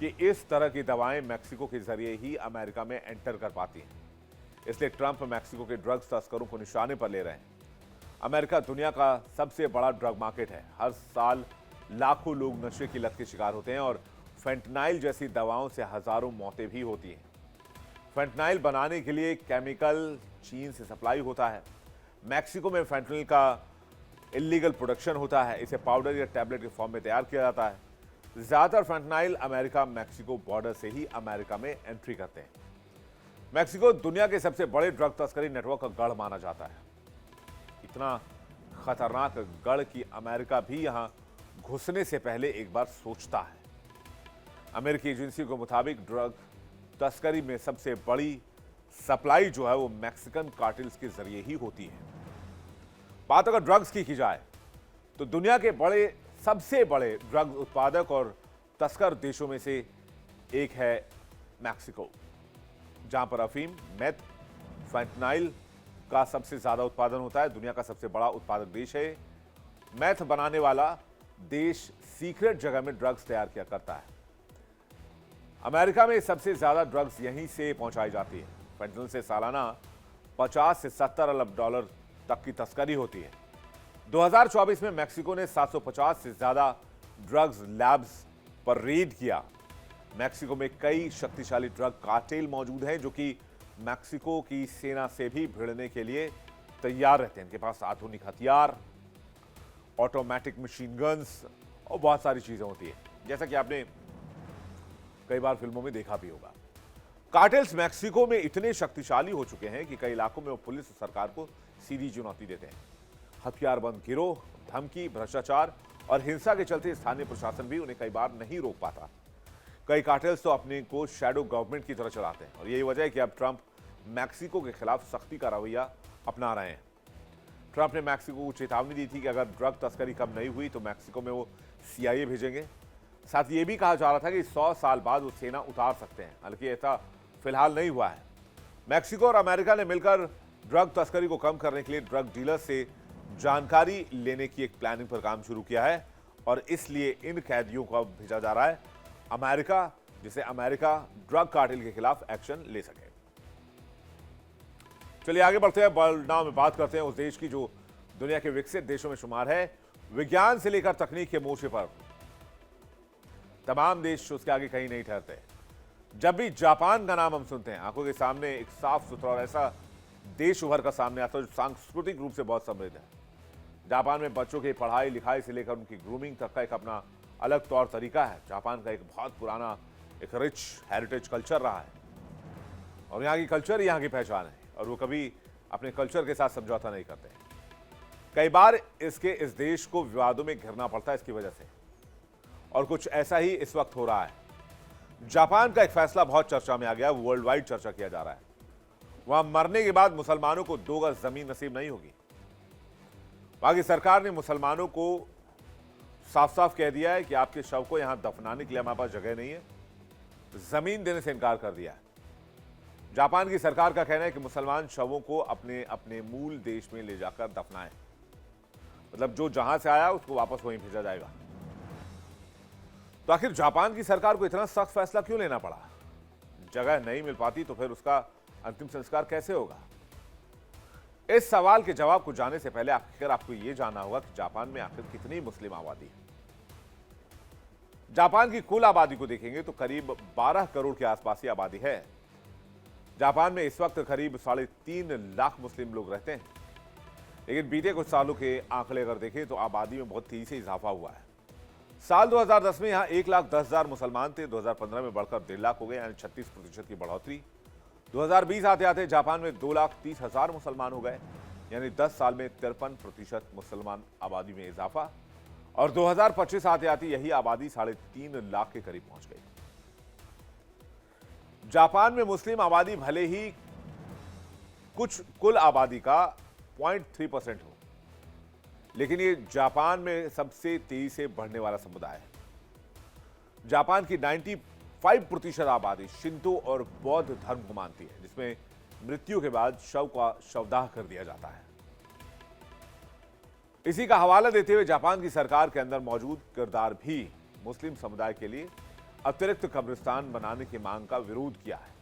कि इस तरह की दवाएं मैक्सिको के जरिए ही अमेरिका में एंटर कर पाती हैं। इसलिए ट्रंप मैक्सिको के ड्रग्स तस्करों को निशाने पर ले रहे हैं। अमेरिका दुनिया का सबसे बड़ा ड्रग मार्केट है। हर साल लाखों लोग नशे की लत के शिकार होते हैं और फेंटनाइल जैसी दवाओं से हजारों मौतें भी होती हैं। फेंटनाइल बनाने के लिए केमिकल चीन से सप्लाई होता है। मैक्सिको में फेंटनाइल का इलीगल प्रोडक्शन होता है। इसे पाउडर या टैबलेट के फॉर्म में तैयार किया जाता है। ज्यादातर फेंटनाइल अमेरिका मैक्सिको बॉर्डर से ही अमेरिका में एंट्री करते हैं। मैक्सिको दुनिया के सबसे बड़े ड्रग तस्करी नेटवर्क का गढ़ माना जाता है। इतना खतरनाक गढ़ कि अमेरिका भी यहां घुसने से पहले एक बार सोचता है। अमेरिकी एजेंसी के मुताबिक ड्रग तस्करी में सबसे बड़ी सप्लाई जो है वो मैक्सिकन कार्टेल्स के जरिए ही होती है। बात अगर ड्रग्स की जाए तो दुनिया के सबसे बड़े ड्रग उत्पादक और तस्कर देशों में से एक है मैक्सिको, जहां पर अफीम, मेथ, फेंटनाइल का सबसे ज्यादा उत्पादन होता है। दुनिया का सबसे बड़ा उत्पादक देश है। मैथ बनाने वाला देश सीक्रेट जगह में ड्रग्स तैयार किया करता है। अमेरिका में सबसे ज्यादा ड्रग्स यहीं से पहुंचाई जाती है। फेंटनाइल से सालाना 50 से 70 अरब डॉलर तक की तस्करी होती है। 2024 में मैक्सिको ने 750 से ज्यादा ड्रग्स लैब्स पर रेड किया। मैक्सिको में कई शक्तिशाली ड्रग कार्टेल मौजूद हैं जो कि मैक्सिको की सेना से भी भिड़ने के लिए तैयार रहते हैं। इनके पास आधुनिक हथियार, ऑटोमेटिक मशीन गन्स और बहुत सारी चीजें होती है, जैसा कि आपने कई बार फिल्मों में देखा भी होगा। कार्टेल्स मैक्सिको में इतने शक्तिशाली हो चुके हैं कि कई इलाकों में वो पुलिस और सरकार को सीधी चुनौती देते हैं। हथियारबंद गिरोह, धमकी, भ्रष्टाचार और हिंसा के चलते स्थानीय प्रशासन भी उन्हें कई बार नहीं रोक पाता। कई कार्टेल्स तो अपने को शैडो गवर्नमेंट की तरह चलाते हैं और यही वजह है कि अब ट्रंप मैक्सिको के खिलाफ सख्ती का रवैया अपना रहे हैं। ट्रंप ने मैक्सिको को चेतावनी दी थी कि अगर ड्रग तस्करी कम नहीं हुई तो मैक्सिको में वो CIA भेजेंगे। साथ ये भी कहा जा रहा था कि 100 साल बाद वो सेना उतार सकते हैं, हालांकि ऐसा फिलहाल नहीं हुआ है। मैक्सिको और अमेरिका ने मिलकर ड्रग तस्करी को कम करने के लिए ड्रग डीलर से जानकारी लेने की एक प्लानिंग पर काम शुरू किया है और इसलिए इन कैदियों को अब भेजा जा रहा है अमेरिका, जिसे अमेरिका ड्रग कार्टेल के खिलाफ एक्शन ले सके। चलिए आगे बढ़ते हैं। बलनाव में बात करते हैं उस देश की जो दुनिया के विकसित देशों में शुमार है। विज्ञान से लेकर तकनीक के मोर्चे पर तमाम देश उसके आगे कहीं नहीं ठहरते। जब भी जापान का नाम हम सुनते हैं, आंखों के सामने एक साफ सुथरा और ऐसा देश उभर का सामने आता है जो सांस्कृतिक रूप से बहुत समृद्ध है। जापान में बच्चों की पढ़ाई लिखाई से लेकर उनकी ग्रूमिंग तक का एक अपना अलग तौर तरीका है। जापान का एक बहुत पुराना एक रिच हेरिटेज कल्चर रहा है और यहाँ की कल्चर यहाँ की पहचान है और वो कभी अपने कल्चर के साथ समझौता नहीं करते। कई बार इस देश को विवादों में घिरना पड़ता है इसकी वजह से, और कुछ ऐसा ही इस वक्त हो रहा है। जापान का एक फैसला बहुत चर्चा में आ गया, वर्ल्ड वाइड चर्चा किया जा रहा है। वहां मरने के बाद मुसलमानों को 2 गज जमीन नसीब नहीं होगी। वहां की सरकार ने मुसलमानों को साफ साफ कह दिया है कि आपके शव को यहां दफनाने के लिए हमारे पास जगह नहीं है, जमीन देने से इनकार कर दिया है। जापान की सरकार का कहना है कि मुसलमान शवों को अपने अपने मूल देश में ले जाकर दफनाएं, मतलब जो जहां से आया उसको वापस वहीं भेजा जाएगा। तो आखिर जापान की सरकार को इतना सख्त फैसला क्यों लेना पड़ा? जगह नहीं मिल पाती तो फिर उसका अंतिम संस्कार कैसे होगा? इस सवाल के जवाब को जानने से पहले आखिर आपको यह जानना होगा कि जापान में आखिर कितनी मुस्लिम आबादी है। जापान की कुल आबादी को देखेंगे तो करीब 12 करोड़ के आसपास ही आबादी है। जापान में इस वक्त करीब 3.5 लाख मुस्लिम लोग रहते हैं, लेकिन बीते कुछ सालों के आंकड़े अगर देखें तो आबादी में बहुत तेजी से इजाफा हुआ है। साल 2010 में यहां 1,10,000 मुसलमान थे, 2015 में बढ़कर 1.5 लाख हो गए, यानी 36% की बढ़ोतरी। 2020 आते आते जापान में 2,30,000 मुसलमान हो गए, यानी 10 साल में 53% मुसलमान आबादी में इजाफा, और 2025 आते आते यही आबादी 3.5 लाख के करीब पहुंच गई। जापान में मुस्लिम आबादी भले ही कुछ कुल आबादी का 0.3% हो, लेकिन ये जापान में सबसे तेजी से बढ़ने वाला समुदाय है। जापान की 95% आबादी शिंतो और बौद्ध धर्म को मानती है, जिसमें मृत्यु के बाद शव का शवदाह कर दिया जाता है। इसी का हवाला देते हुए जापान की सरकार के अंदर मौजूद किरदार भी मुस्लिम समुदाय के लिए अतिरिक्त कब्रिस्तान बनाने की मांग का विरोध किया है।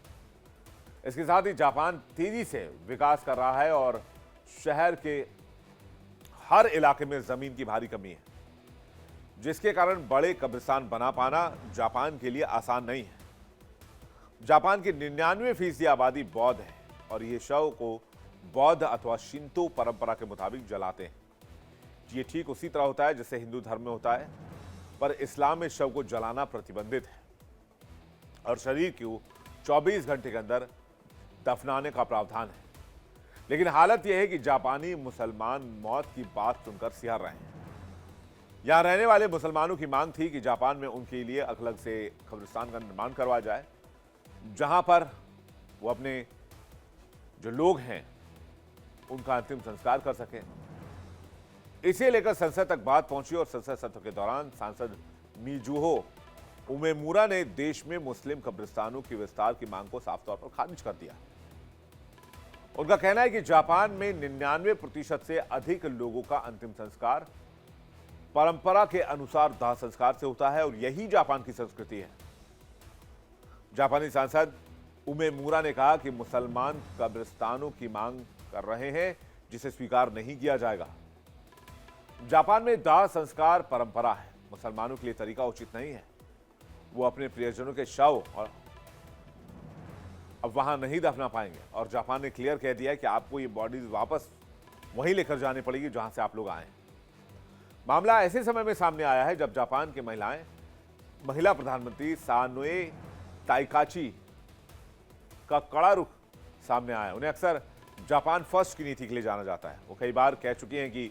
इसके साथ ही जापान तेजी से विकास कर रहा है और शहर के हर इलाके में जमीन की भारी कमी है, जिसके कारण बड़े कब्रिस्तान बना पाना जापान के लिए आसान नहीं है। जापान की 99% आबादी बौद्ध है और ये शव को बौद्ध अथवा शिंतो परंपरा के मुताबिक जलाते हैं। ये ठीक उसी तरह होता है जैसे हिंदू धर्म में होता है, पर इस्लाम में शव को जलाना प्रतिबंधित है और शरीर को 24 घंटे के अंदर दफनाने का प्रावधान है। लेकिन हालत यह है कि जापानी मुसलमान मौत की बात सुनकर सिहर रहे हैं। यहां रहने वाले मुसलमानों की मांग थी कि जापान में उनके लिए अलग से कब्रिस्तान का निर्माण करवाया जाए, जहां पर वो अपने जो लोग हैं उनका अंतिम संस्कार कर सकें। इसे लेकर संसद तक बात पहुंची और संसद सत्र के दौरान सांसद मिजुहो उमेमुरा ने देश में मुस्लिम कब्रिस्तानों की विस्तार की मांग को साफ तौर पर खारिज कर दिया। उनका कहना है कि जापान में 99% से अधिक लोगों का अंतिम संस्कार परंपरा के अनुसार दाह संस्कार से होता है और यही जापान की संस्कृति है। जापानी सांसद उमेमुरा ने कहा कि मुसलमान कब्रिस्तानों की मांग कर रहे हैं, जिसे स्वीकार नहीं किया जाएगा। जापान में दाह संस्कार परंपरा है, मुसलमानों के लिए तरीका उचित नहीं है। वो अपने प्रियजनों के शव और अब वहां नहीं दफना पाएंगे और जापान ने क्लियर कह दिया है कि आपको ये बॉडीज वापस वहीं लेकर जानी पड़ेगी जहां से आप लोग आए। मामला ऐसे समय में सामने आया है जब जापान की महिला प्रधानमंत्री सानोए ताइकाची का कड़ा रुख सामने आया है। उन्हें अक्सर जापान फर्स्ट की नीति के लिए जाना जाता है। वो कई बार कह चुकी हैं कि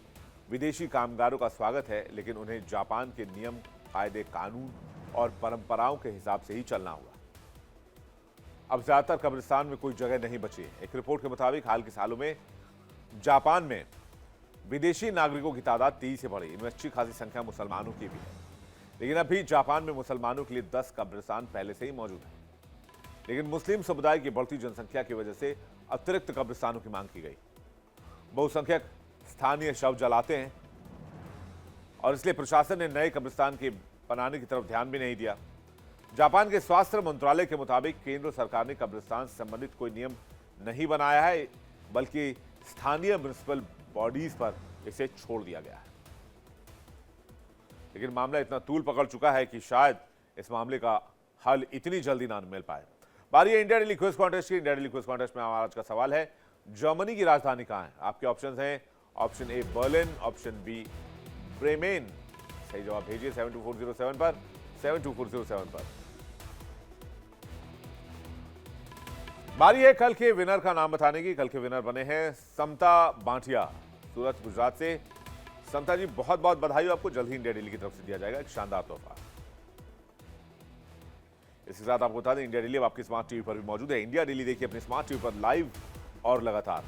विदेशी कामगारों का स्वागत है, लेकिन उन्हें जापान के नियम, कायदे, कानून और परंपराओं के हिसाब से ही चलना होगा। अब ज्यादातर कब्रिस्तान में कोई जगह नहीं बची है। एक रिपोर्ट के मुताबिक हाल के सालों में जापान में विदेशी नागरिकों की तादाद तेजी से बढ़ी। इनमें अच्छी खासी संख्या मुसलमानों की भी है, लेकिन अभी जापान में मुसलमानों के लिए 10 कब्रिस्तान पहले से ही मौजूद है। लेकिन मुस्लिम समुदाय की बढ़ती जनसंख्या की वजह से अतिरिक्त कब्रिस्तानों की मांग की गई। बहुसंख्यक स्थानीय शव जलाते हैं और इसलिए प्रशासन ने नए कब्रिस्तान के बनाने की तरफ ध्यान भी नहीं दिया। जापान के स्वास्थ्य मंत्रालय के मुताबिक केंद्र सरकार ने कब्रिस्तान से संबंधित कोई नियम नहीं बनाया है, बल्कि स्थानीय म्युनिसिपल बॉडीज पर इसे छोड़ दिया गया है। लेकिन मामला इतना तूल पकड़ चुका है कि शायद इस मामले का हल इतनी जल्दी ना मिल पाए। बारी है इंडिया डेली क्विज कॉन्टेस्ट की। इंडिया डेली क्विज कॉन्टेस्ट में हमारा आज का सवाल है, जर्मनी की राजधानी कहां है? आपके ऑप्शंस हैं option A Berlin, option B Bremen. सही जवाब भेजिए 72407 पर, 72407 पर। बारी है कल के विनर का नाम बताने की। कल के विनर बने हैं समता बांटिया, सूरत, गुजरात से। समता जी, बहुत बहुत बधाई हो आपको। जल्द ही इंडिया डेली की तरफ से दिया जाएगा एक शानदार तोहफा। इसके साथ आपको बता दें, इंडिया डेली अब आपकी स्मार्ट टीवी पर भी मौजूद है। इंडिया डेली देखिए अपनी स्मार्ट टीवी पर लाइव और लगातार।